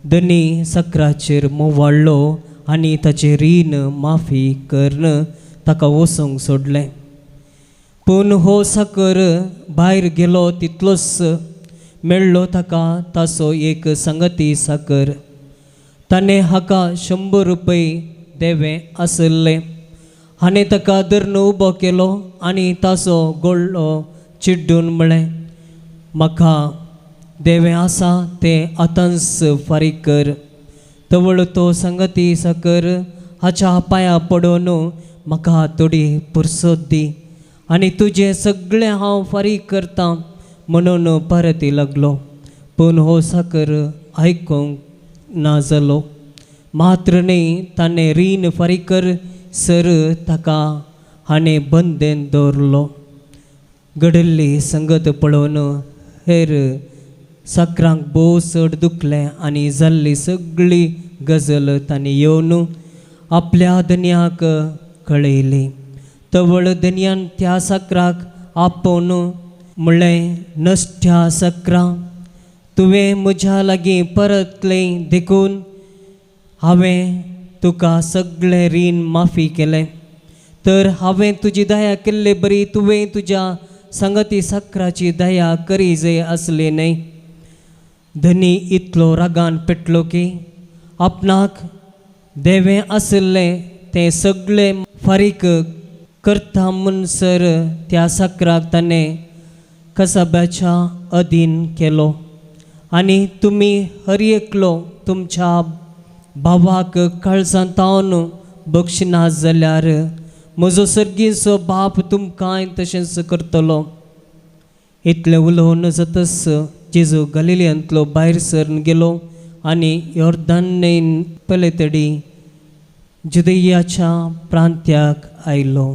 धनी साकराचेर मोवाळ्ळो आनी ताचें रीण माफी करन ताका वचोंक सोडलें. पूण हो साकर भायर गेलो तितलोच मेळ्ळो ताका ताचो एक संगती साकर. ताणें हाका 100 रुपये देवें आसले. हाणें ताका धरून उबो केलो आनी ताचो गोळ्ळो चिड्डून म्हळें, म्हाका देवें आसा तें आतांच फारीक कर. तवळ तो संगती साकर हाच्या पांया पडून म्हाका थोडी पुरसोत दी आनी तुजें सगळें हांव फारीक करतां म्हणून परती लागलो. पूण हो साकर आयकूंक ना जालो. मात्र न्ही ताणें रीण फारीक कर सर ताका हाणें बंदेन दवरलो. घडिल्ली संगत पळोवन हेर साकरांक भोव चड दुखलें आनी जाल्ली सगळी गजाल तांणी येवन आपल्या धन्याक कळयली. तवळ धन्यान त्या साकराक आपोवन म्हणलें, नश्ट्या साकरा, तुवें म्हज्या लागीं परतलें देखून हांवें तुका सगळें रीण माफी केलें. तर हांवें तुजी दया केल्ली बरी तुवें तुज्या संगती साकराची दया करी जाय आसली न्हय. धनी इतलो रागान पेटलो की आपणाक देवें आसलें तें सगळें फारीक करता म्हणसर त्या साकराक ताणें कसाब्याच्या अधीन केलो आनी तुमी हर एकलो तुमच्या भावाक काळजांतावन बक्षिना जाल्यार म्हजो सर्गीचो बाप तुमकांय तशेंच करतलो. इतलें उलोवन जातच जेजू गलिलियांतलो भायर सरून गेलो आनी योर्दान न्हंयेन पलतडी जुदेयाच्या प्रांत्याक आयलो.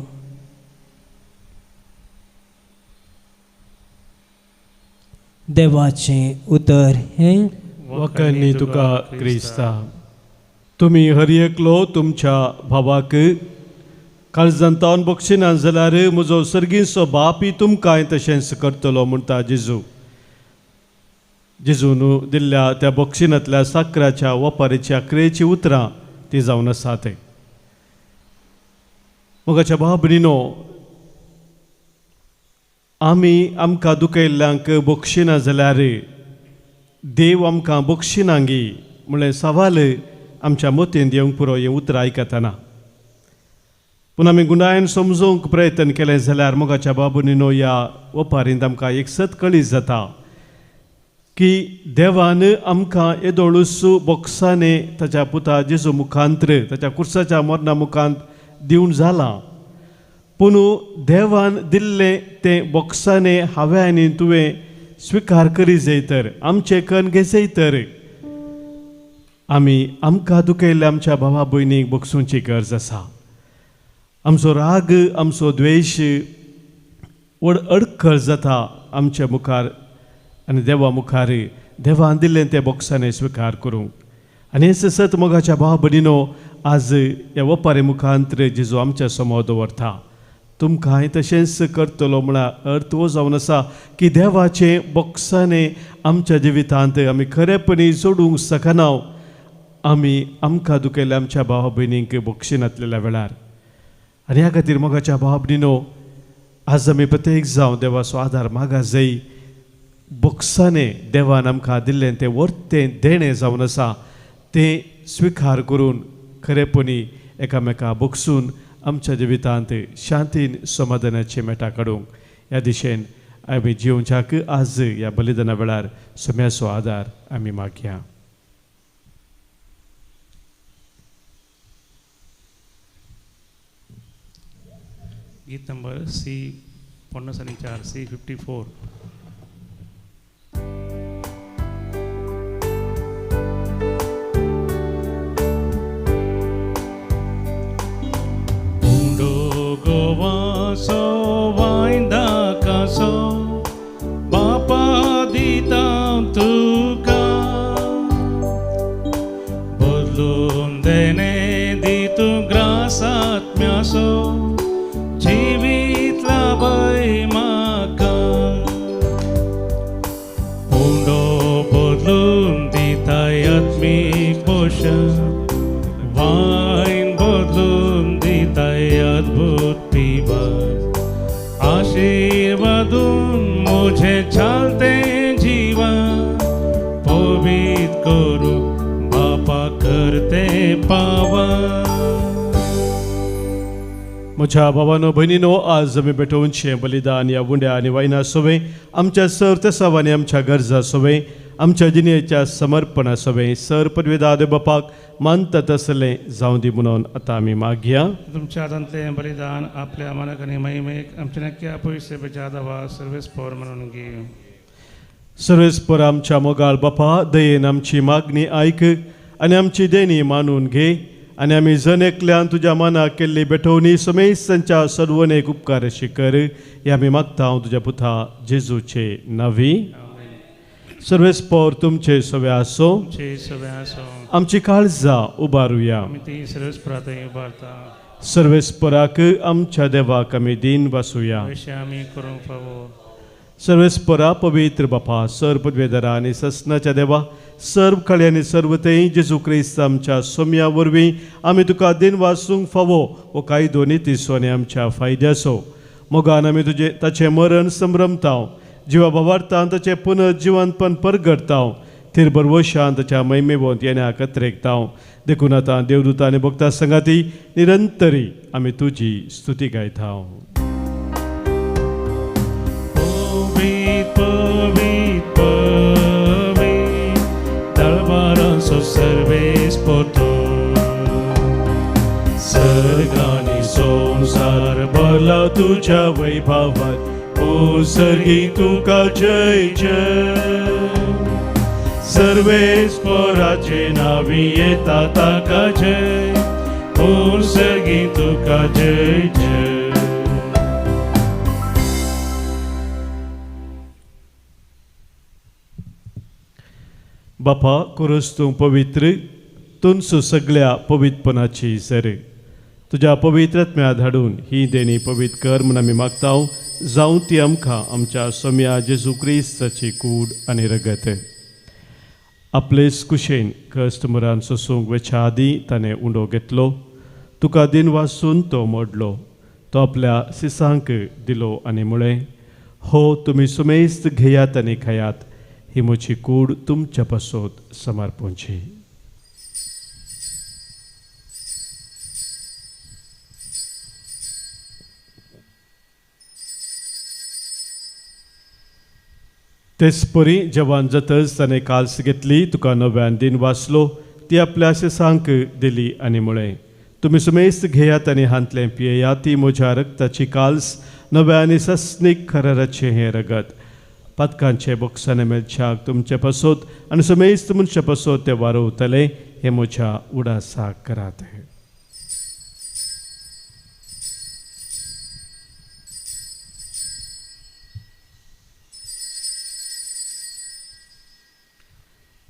देवाचें उतर हें वखणी तुका क्रिस्ता. तुमी हर एकलो तुमच्या भावाक काळजांतावन बक्षिना जाल्यार म्हजो सर्गीचो बापूय तुमकांय तशेंच करतलो म्हणटा जेजू. जेजून दिल्ल्या त्या बक्षिनांतल्या साकराच्या वपारीच्या क्रियेची उतरां ती जावन आसात. मोगाच्या भाव भयणीनो, आमी आमकां दुखयल्ल्यांक बक्षिना जाल्यार देव आमकां बक्षिनांगी म्हणलें सवाल आमच्या मतीन येवंक पुरो हें उतर आयकतना. पूण आमी गुणायन समजूंक प्रयत्न केलें जाल्यार मोगाच्या भाव भयणीनो ह्या वपारींत आमकां एक सत कळीत जाता की देवान आमकां येदोळूस बोक्साने ताच्या पुता जेजू मुखांत्र ताच्या कुर्साच्या मरणा मुखांत दिवन जालां. पूण देवान दिल्लें तें बोक्साने हांवें आनी तुवें स्विकार करी जैतर आमचे कण घेजैतर आमी आमकां दुखयल्ल्या आमच्या भावा भयणीक बोगसूंची गरज आसा. आमचो राग आमचो द्वेश अडखळ जाता आमच्या मुखार आनी देवा मुखार देवान दिल्लें तें बोक्साने स्विकार करूंक. आनी हें सत मोगाच्या भाव भयणीनो आज ह्या वपारी मुखांत्र जेजू आमच्या समोर दवरता. तुमकांय तशेंच करतलो म्हळ्यार अर्थ हो जावन आसा की देवाचें बोक्साने आमच्या जिवितांत आमी खरेपणी सोडूंक शकना. आमी आमकां दुखयल्ल्या आमच्या भावा भयणींक बक्षीन घातलेल्या वेळार. आनी ह्या खातीर मोगाच्या भाव भयणीनो आज आमी प्रत्येक जावं देवाचो आदार मागा जाय. बोक्साने देवान आमकां दिल्लें तें वर्तें देणें जावन आसा तें स्विकार करून खरेपणी एकामेका बोगसून आमच्या जिवितांत शांतीन समाधानाची मेटा काडूंक ह्या दिशेन आमी जिवच्याक आज ह्या बलिदाना वेळार सोम्याचो आदार आमी मागया. गीत number C54 C54. Govaso vainda kaso Bapa dita tuka Bodlun dene ditu grasat myaso Jivit labai maka Pundo bodlun dita yatmik bosha Vain bodlun dita अद्भुत पीवा आशीर्वादून मुझे चलते जीवा पवित्र करू बापा करते पावा. म्हज्या भावानो भयणीनो आज आमी भेटोवनशें बलिदान ह्या उंड्या आनी वायना सोवे आमच्या सर तेसाव आनी आमच्या गरजा सोवे आमच्या जिणेच्या समर्पणा सोवे सर पदवेदाद बापाक मानता तसलें जावं दी म्हणून आतां आमी मागया. तुमच्या हातांतलें बलिदान आपल्या मनाक आनी महिमेक आमच्या नक्क्या पयशे बेजादावा सर्वेस्पोर म्हणून घे. सर्वेस्पर आमच्या मोगाळ बापा दयेन आमची मागणी आयक आनी आमची देणी मानून घे आनी आमी जण एकल्यान तुज्या मनाक केल्ली बेठवणी समेस्तच्या सदवणेक उपकार शिकर हे आमी मागता तुज्या पुता जेजूचे नांवी. सर्वेस्पर तुमचे सवे आसो आमची काळजां उबारुया. आमी ती सर्वेस्परांतय उबारता. सर्वेस्पराक आमच्या देवाक आमी दिन बसुया. अशें आमी करूंक फावो. सर्वेस्परा पवित्र बापा सर पदवेदारा आनी ससनाच्या देवा सर्व कळे आनी सर्वतेय जेजू क्रिस्त आमच्या सोम्या वरवीं आमी तुका दिन वासूंक फावो हो कायदो नितीसो आनी आमच्या फायद्याचो. मोगान आमी ताचें मरण संभ्रमता जिवा भावार्थान ताचें पुनर्जिवंतपण परगडता थेर बरवो शांतच्या महिमेवंत येण्या कत्रेकताव देखून आतां देवदूता आनी भक्तां संगाती निरंतरी आमी तुजी स्तुती गायताव. Pavit, pavit, pavit, दरबारांचो Sarves पोतो. सर्गानी संसार भरला तुझ्या वैभवात, ओ सर्गी तुका जय जय. सर्वेस्पराचे नावी येता ताका जय, ओ सर्गी तुका जय जय. बापा करूस तूं पवित्र, तुमचो सगळ्या पवित्रपणाची सर. तुझ्या पवित्रत्म्या धाडून ही देणी पवित्र कर म्हूण आमी मागताव. जावं ती आमकां आमच्या सोम्या जेजू क्रिस्ताची कूड आनी रगत. आपलेच कुशेन कस्टमरान सोसूंक वेच्या आदीं ताणें उंडो घेतलो. तुका दिन वाचून तो मोडलो. तो आपल्या सिसांक दिलो आनी म्हळें, हो तुमी सुमेस्त घेयात आनी खायात, ही म्हजी कूड तुमच्या पासत समर्पूंची. तेच परी जेवण जातच ताणें काल्स घेतली. तुका नव्यान दिन वाचलो. ती आपल्या सिसांक दिली आनी म्हळें, तुमी सुमेस्त घेयात आनी हांतलें पियेयात, ती म्हज्या रक्ताची काल्स, नव्या आनी सस्नीक खराराचें हें रगत. पदकांचे बॉक्साने मेलच्याक तुमचे पासत आनी सुमेस्त मनशा पासत ते वारोवतले, हे म्हज्या उडासाक करात.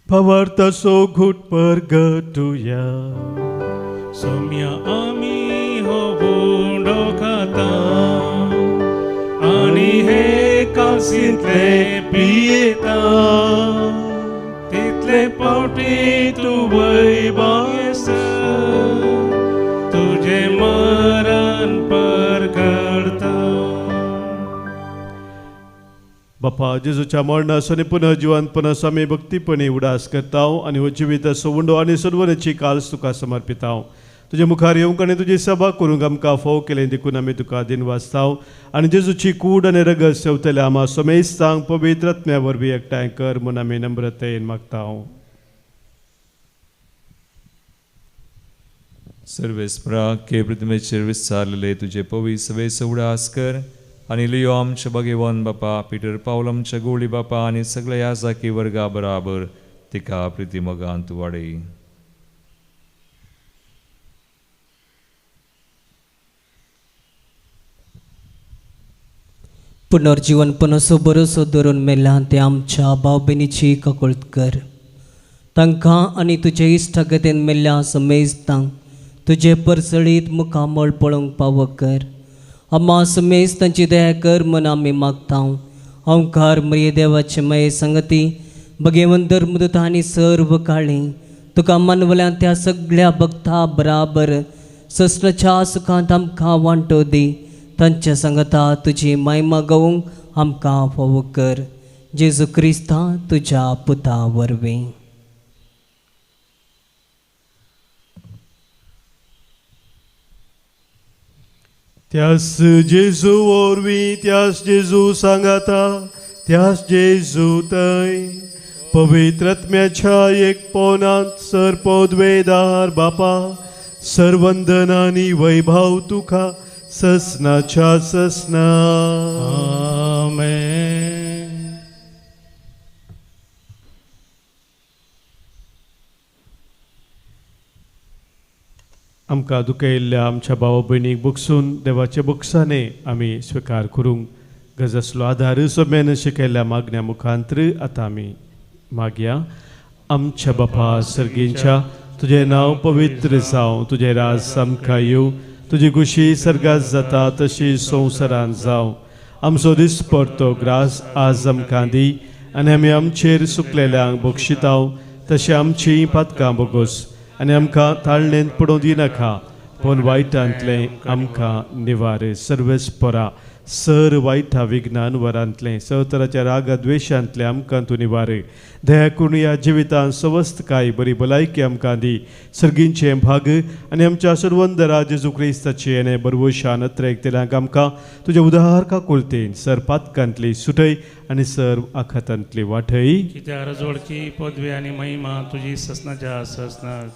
Pavartaso gut pergetuya, सोम्या आमी हो गुंडो खाता आनी हे कासिंतले पियेता. तितले पावटी तूं वैभवस तुझे मरण परगडता. बापा जेजूच्या मरणासो आनी पुनः जिवंतपणासो आमी भक्तीपणी उडास करताव आनी हो जिविताचो उंडो आनी सदवनाची काल्स तुका समर्पिताव. तुजे मुखार येवंक आनी तुजी सभा करूंक आमकां फोव केलें देखून आमी तुका दिन वाचताव आनी जेजूची कूड आनी रगत सेवतले आमा सोमेस्तांक पवित्र आत्म्या वरवीं एकठांय कर म्हूण आमी नम्रतेन मागताव. सर्वेस्परा के प्रतिमेचेर विस्तारलेले तुझे पवित्र सभेचो उडास कर आनी लियो आमचे भगेवन बापा, पिटर पावल आमच्या गोळी बापा आनी सगळ्या याजाकी वर्गा बराबर तिका प्रितीमोगान तूं वाडय. पुनर्जीवनपणाचो बरोसो धरून मेला ते आमच्या भाव भयणीची ककुळट कर. तांकां आनी तुजे इश्टागतीन मेल्ल्या समेस्तांक तुजे परसळीत मुखामळ पळोवंक पाव कर. आम्हा समेस्तांची दया कर म्हूण आमी मागताव. ओंकार मरिये देवाचे मये संगती भगेवन धर्मदूत आनी सर्व काळी तुका मानवल्यान त्या सगळ्या भक्ता बराबर ससणाच्या सुखांत आमकां वांटो दी. तांच्या संगता तुजी महिमा गावूंक आमकां फावो कर. जेजू क्रिस्ता तुज्या पुता वरवीं. त्यास जेजू वरवीं, त्यास जेजू सांगाता, त्यास जेजू थंय पवित्र आत्म्याच्या एकपणांत सरपोद्वेदार बापा, सर्वंदनानी वैभव तुका ससनाच्या ससना. आमेन. आमकां दुखयल्ल्या आमच्या भाव भयणीक बगसून देवाचे बक्षाने आमी स्विकार करूंक गज असलो आधार सोम्यान शिकयल्ल्या मागण्या मुखांतर आतां आमी मागया. आमच्या बापा सर्गींच्या, तुजें नांव पवित्र जावं, तुजें राज आमकां येवं, तुजी खुशी सर्गात जाता तशी संवसारांत जावं. आमचो दिसपडतो ग्रास आज आमकां दी आनी आमी आमचेर सुकलेल्यांक बक्षिताव, तशें आमचीं पातकां बोगोस आनी आमकां ताळणेंत पडूं दिनाका, पूण वायटांतलें आमकां निवार. सर्वेस्परा सर वायटा विघ्नान वरांतले सवतराच्या रागा द्वेशांतले आमकां तूं निवार दया करून ह्या जिवितांत सवस्त काय बरी भलायकी आमकां दी सर्गींचे भाग आनी आमच्या सर्वंदरा जेजू क्रिस्ताचे येणे बरवशान एकतेल्यांक आमकां तुज्या उदार का कुलतेन सर पातकांतली सुटय आनी सर आखातांतली वाटय कित्याक रजोडकी पदवी आनी महिमा तुजी ससनाच्या ससनात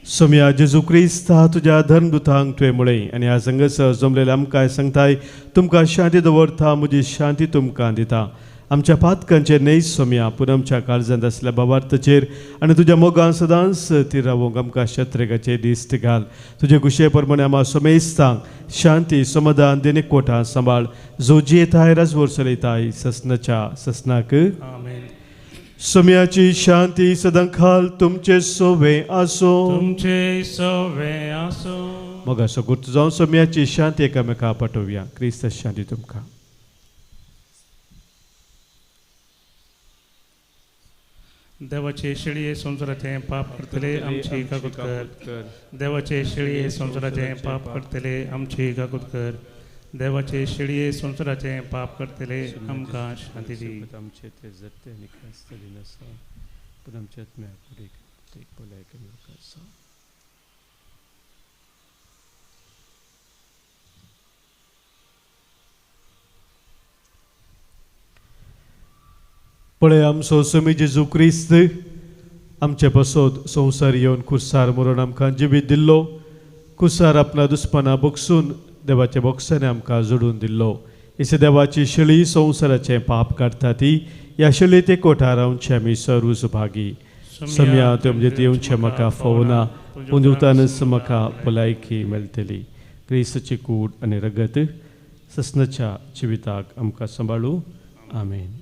सोम्या जेजू क्रिस्ता तुज्या धर्मदुतांक तुवें म्हळें आनी ह्या संगसर जमलेले आमकां सांगताय तुमकां शांती दवरता म्हजी शांती तुमकां दिता आमच्या पातकांचेर न्हय सोम्या पूण आमच्या काळजांत आसल्या बाबार्थाचेर आनी तुज्या मोगान सदांच ती रावूंक आमकां शत्रेगाचे दिश्ट घाल तुजे कुशे प्रमाणे आमकां सोमेस्तांक शांती समाधान देणेकोटा सांबाळ जो जियेताय राजवोर चलयताय ससनाच्या ससनाक आमेन. सोम्याची शांती सदां खाल तुमचे सोवे आसो तुमचे सवे आसो. मोगा सगुर्त जावन सोम्याची शांती एकामेका पाठोवया क्रिस्त शांती तुमकां. देवाचे शेळये संसाराचे पाप करतले आमची काकूत कर. देवाचे शेळये संसाराचे पाप करतले आमची काकूत कर. देवाचे शेळये संसाराचे पाप करतले आमकां शांती दी. आमचे ते जगते आनी ख्रिस्तली नसा पूण आमच्या आत्म्या फुडें एक भलायकी म्हाका आसा. पळय आमचो समी जेजू क्रिस्त आमचे बसोत संवसार येवन खुर्सार मरून आमकां जिवीत दिल्लो खुर्सार आपणा दुस्पना बोगसून देवाच्या बोक्साने आमकां जोडून दिल्लो. इसे देवाची शेळी संवसाराचें पाप काडटा ती ह्या शेळयेत एकवटा रावचे आमी सर्वूच भागी. सम्या तुमचे येवचे म्हाका फोवना पूण दिवतानच म्हाका भलायकी मेळटली. क्रिस्ताची कूड आनी रगत ससनाच्या जिविताक आमकां सांबाळूं. आमेन.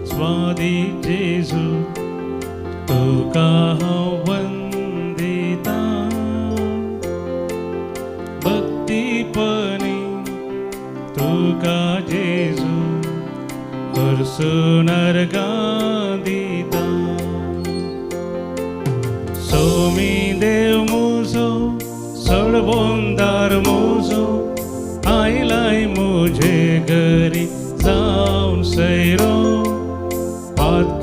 स्वादी जेजू तुका हांव वंदिता भक्तीपणी तुका जेजू हरसून अर्गां दिता. सोमी देव मुजो सडवोंदार मुजो आयलाय मुझे घरी जावन सैरो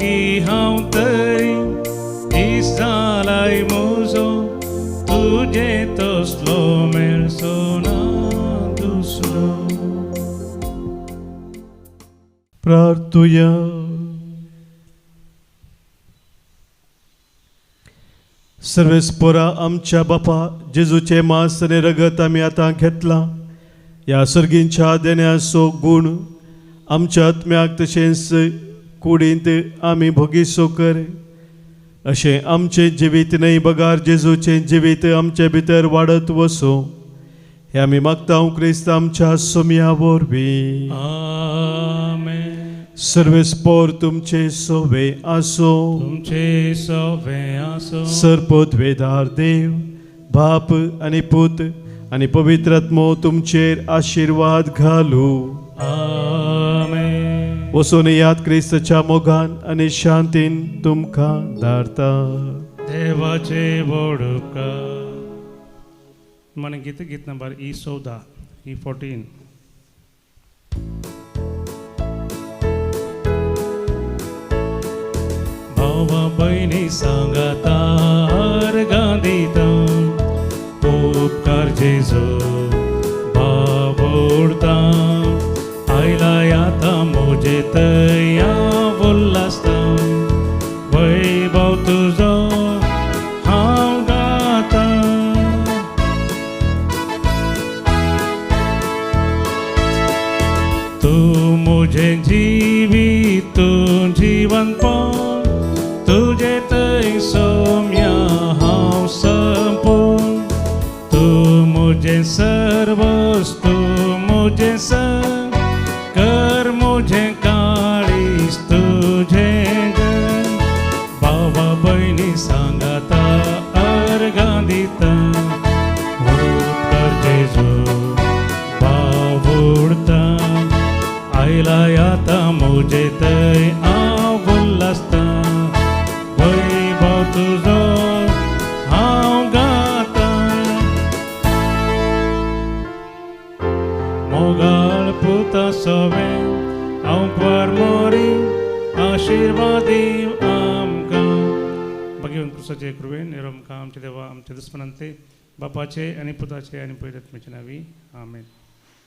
की हांव तरी दिसालाय मुजो तुजे तसलो मेळचो ना दुसरो. प्रार्थुया. सर्वेस्परा आमच्या बापा जेजूचे मांस आनी रगत आमी आतां घेतला ह्या सर्गींच्या देण्याचो गूण आमच्या आत्म्याक तशेंच कुडींत आमी भोगिसो कर अशें आमचें जिवीत न्हय बगार जेजूचें जिवीत आमचे भितर वाडत वसो हे आमी मागता क्रिस्त आमच्या सोम्या वरवीं. आमेन. सर्वेस्पोर तुमचे सोवे आसो. तुमचे सवे आसो. सर्पोद्वेदार देव बाप आनी पूत आनी पवित्र आत्मो तुमचेर आशिर्वाद घालू. आमेन. वचून याद क्रिस्ताच्या मोगान आनी शांतीन तुमकां धाडटा. देवाचे व्हड उपकार. मन गीत नंबर E14 E14. भावा बहिणी सांगाता अर्गां दिता उपकार जेजू भावोडता आयलाय आतां मुजे तया उल्हासता वैभव तुजो हांव गाता. तूं मुझे जिवीत तूं जीवनपण तुजे थंय सोम्या हांव संपून तूं मुझे सर्वस तूं मुझे कर मुझे काळीस तुझे घर. भावा बहिणी सांगाता अर्गां दिता उपकार जेजू भाव उडता तुझे थंय हांव उल्हासता वैभव तुजो हांव गाता मोगाळ पुता सवे हांव परमोरी आशिर्वाद दिव आमकां भगवान कृष्णाचे कृपेन निरोमकां आमचे देवा आमचे दुस्मनांते बापाचे आणि पुताचे आणि पवित्र आत्म्याचे नावी आमेन.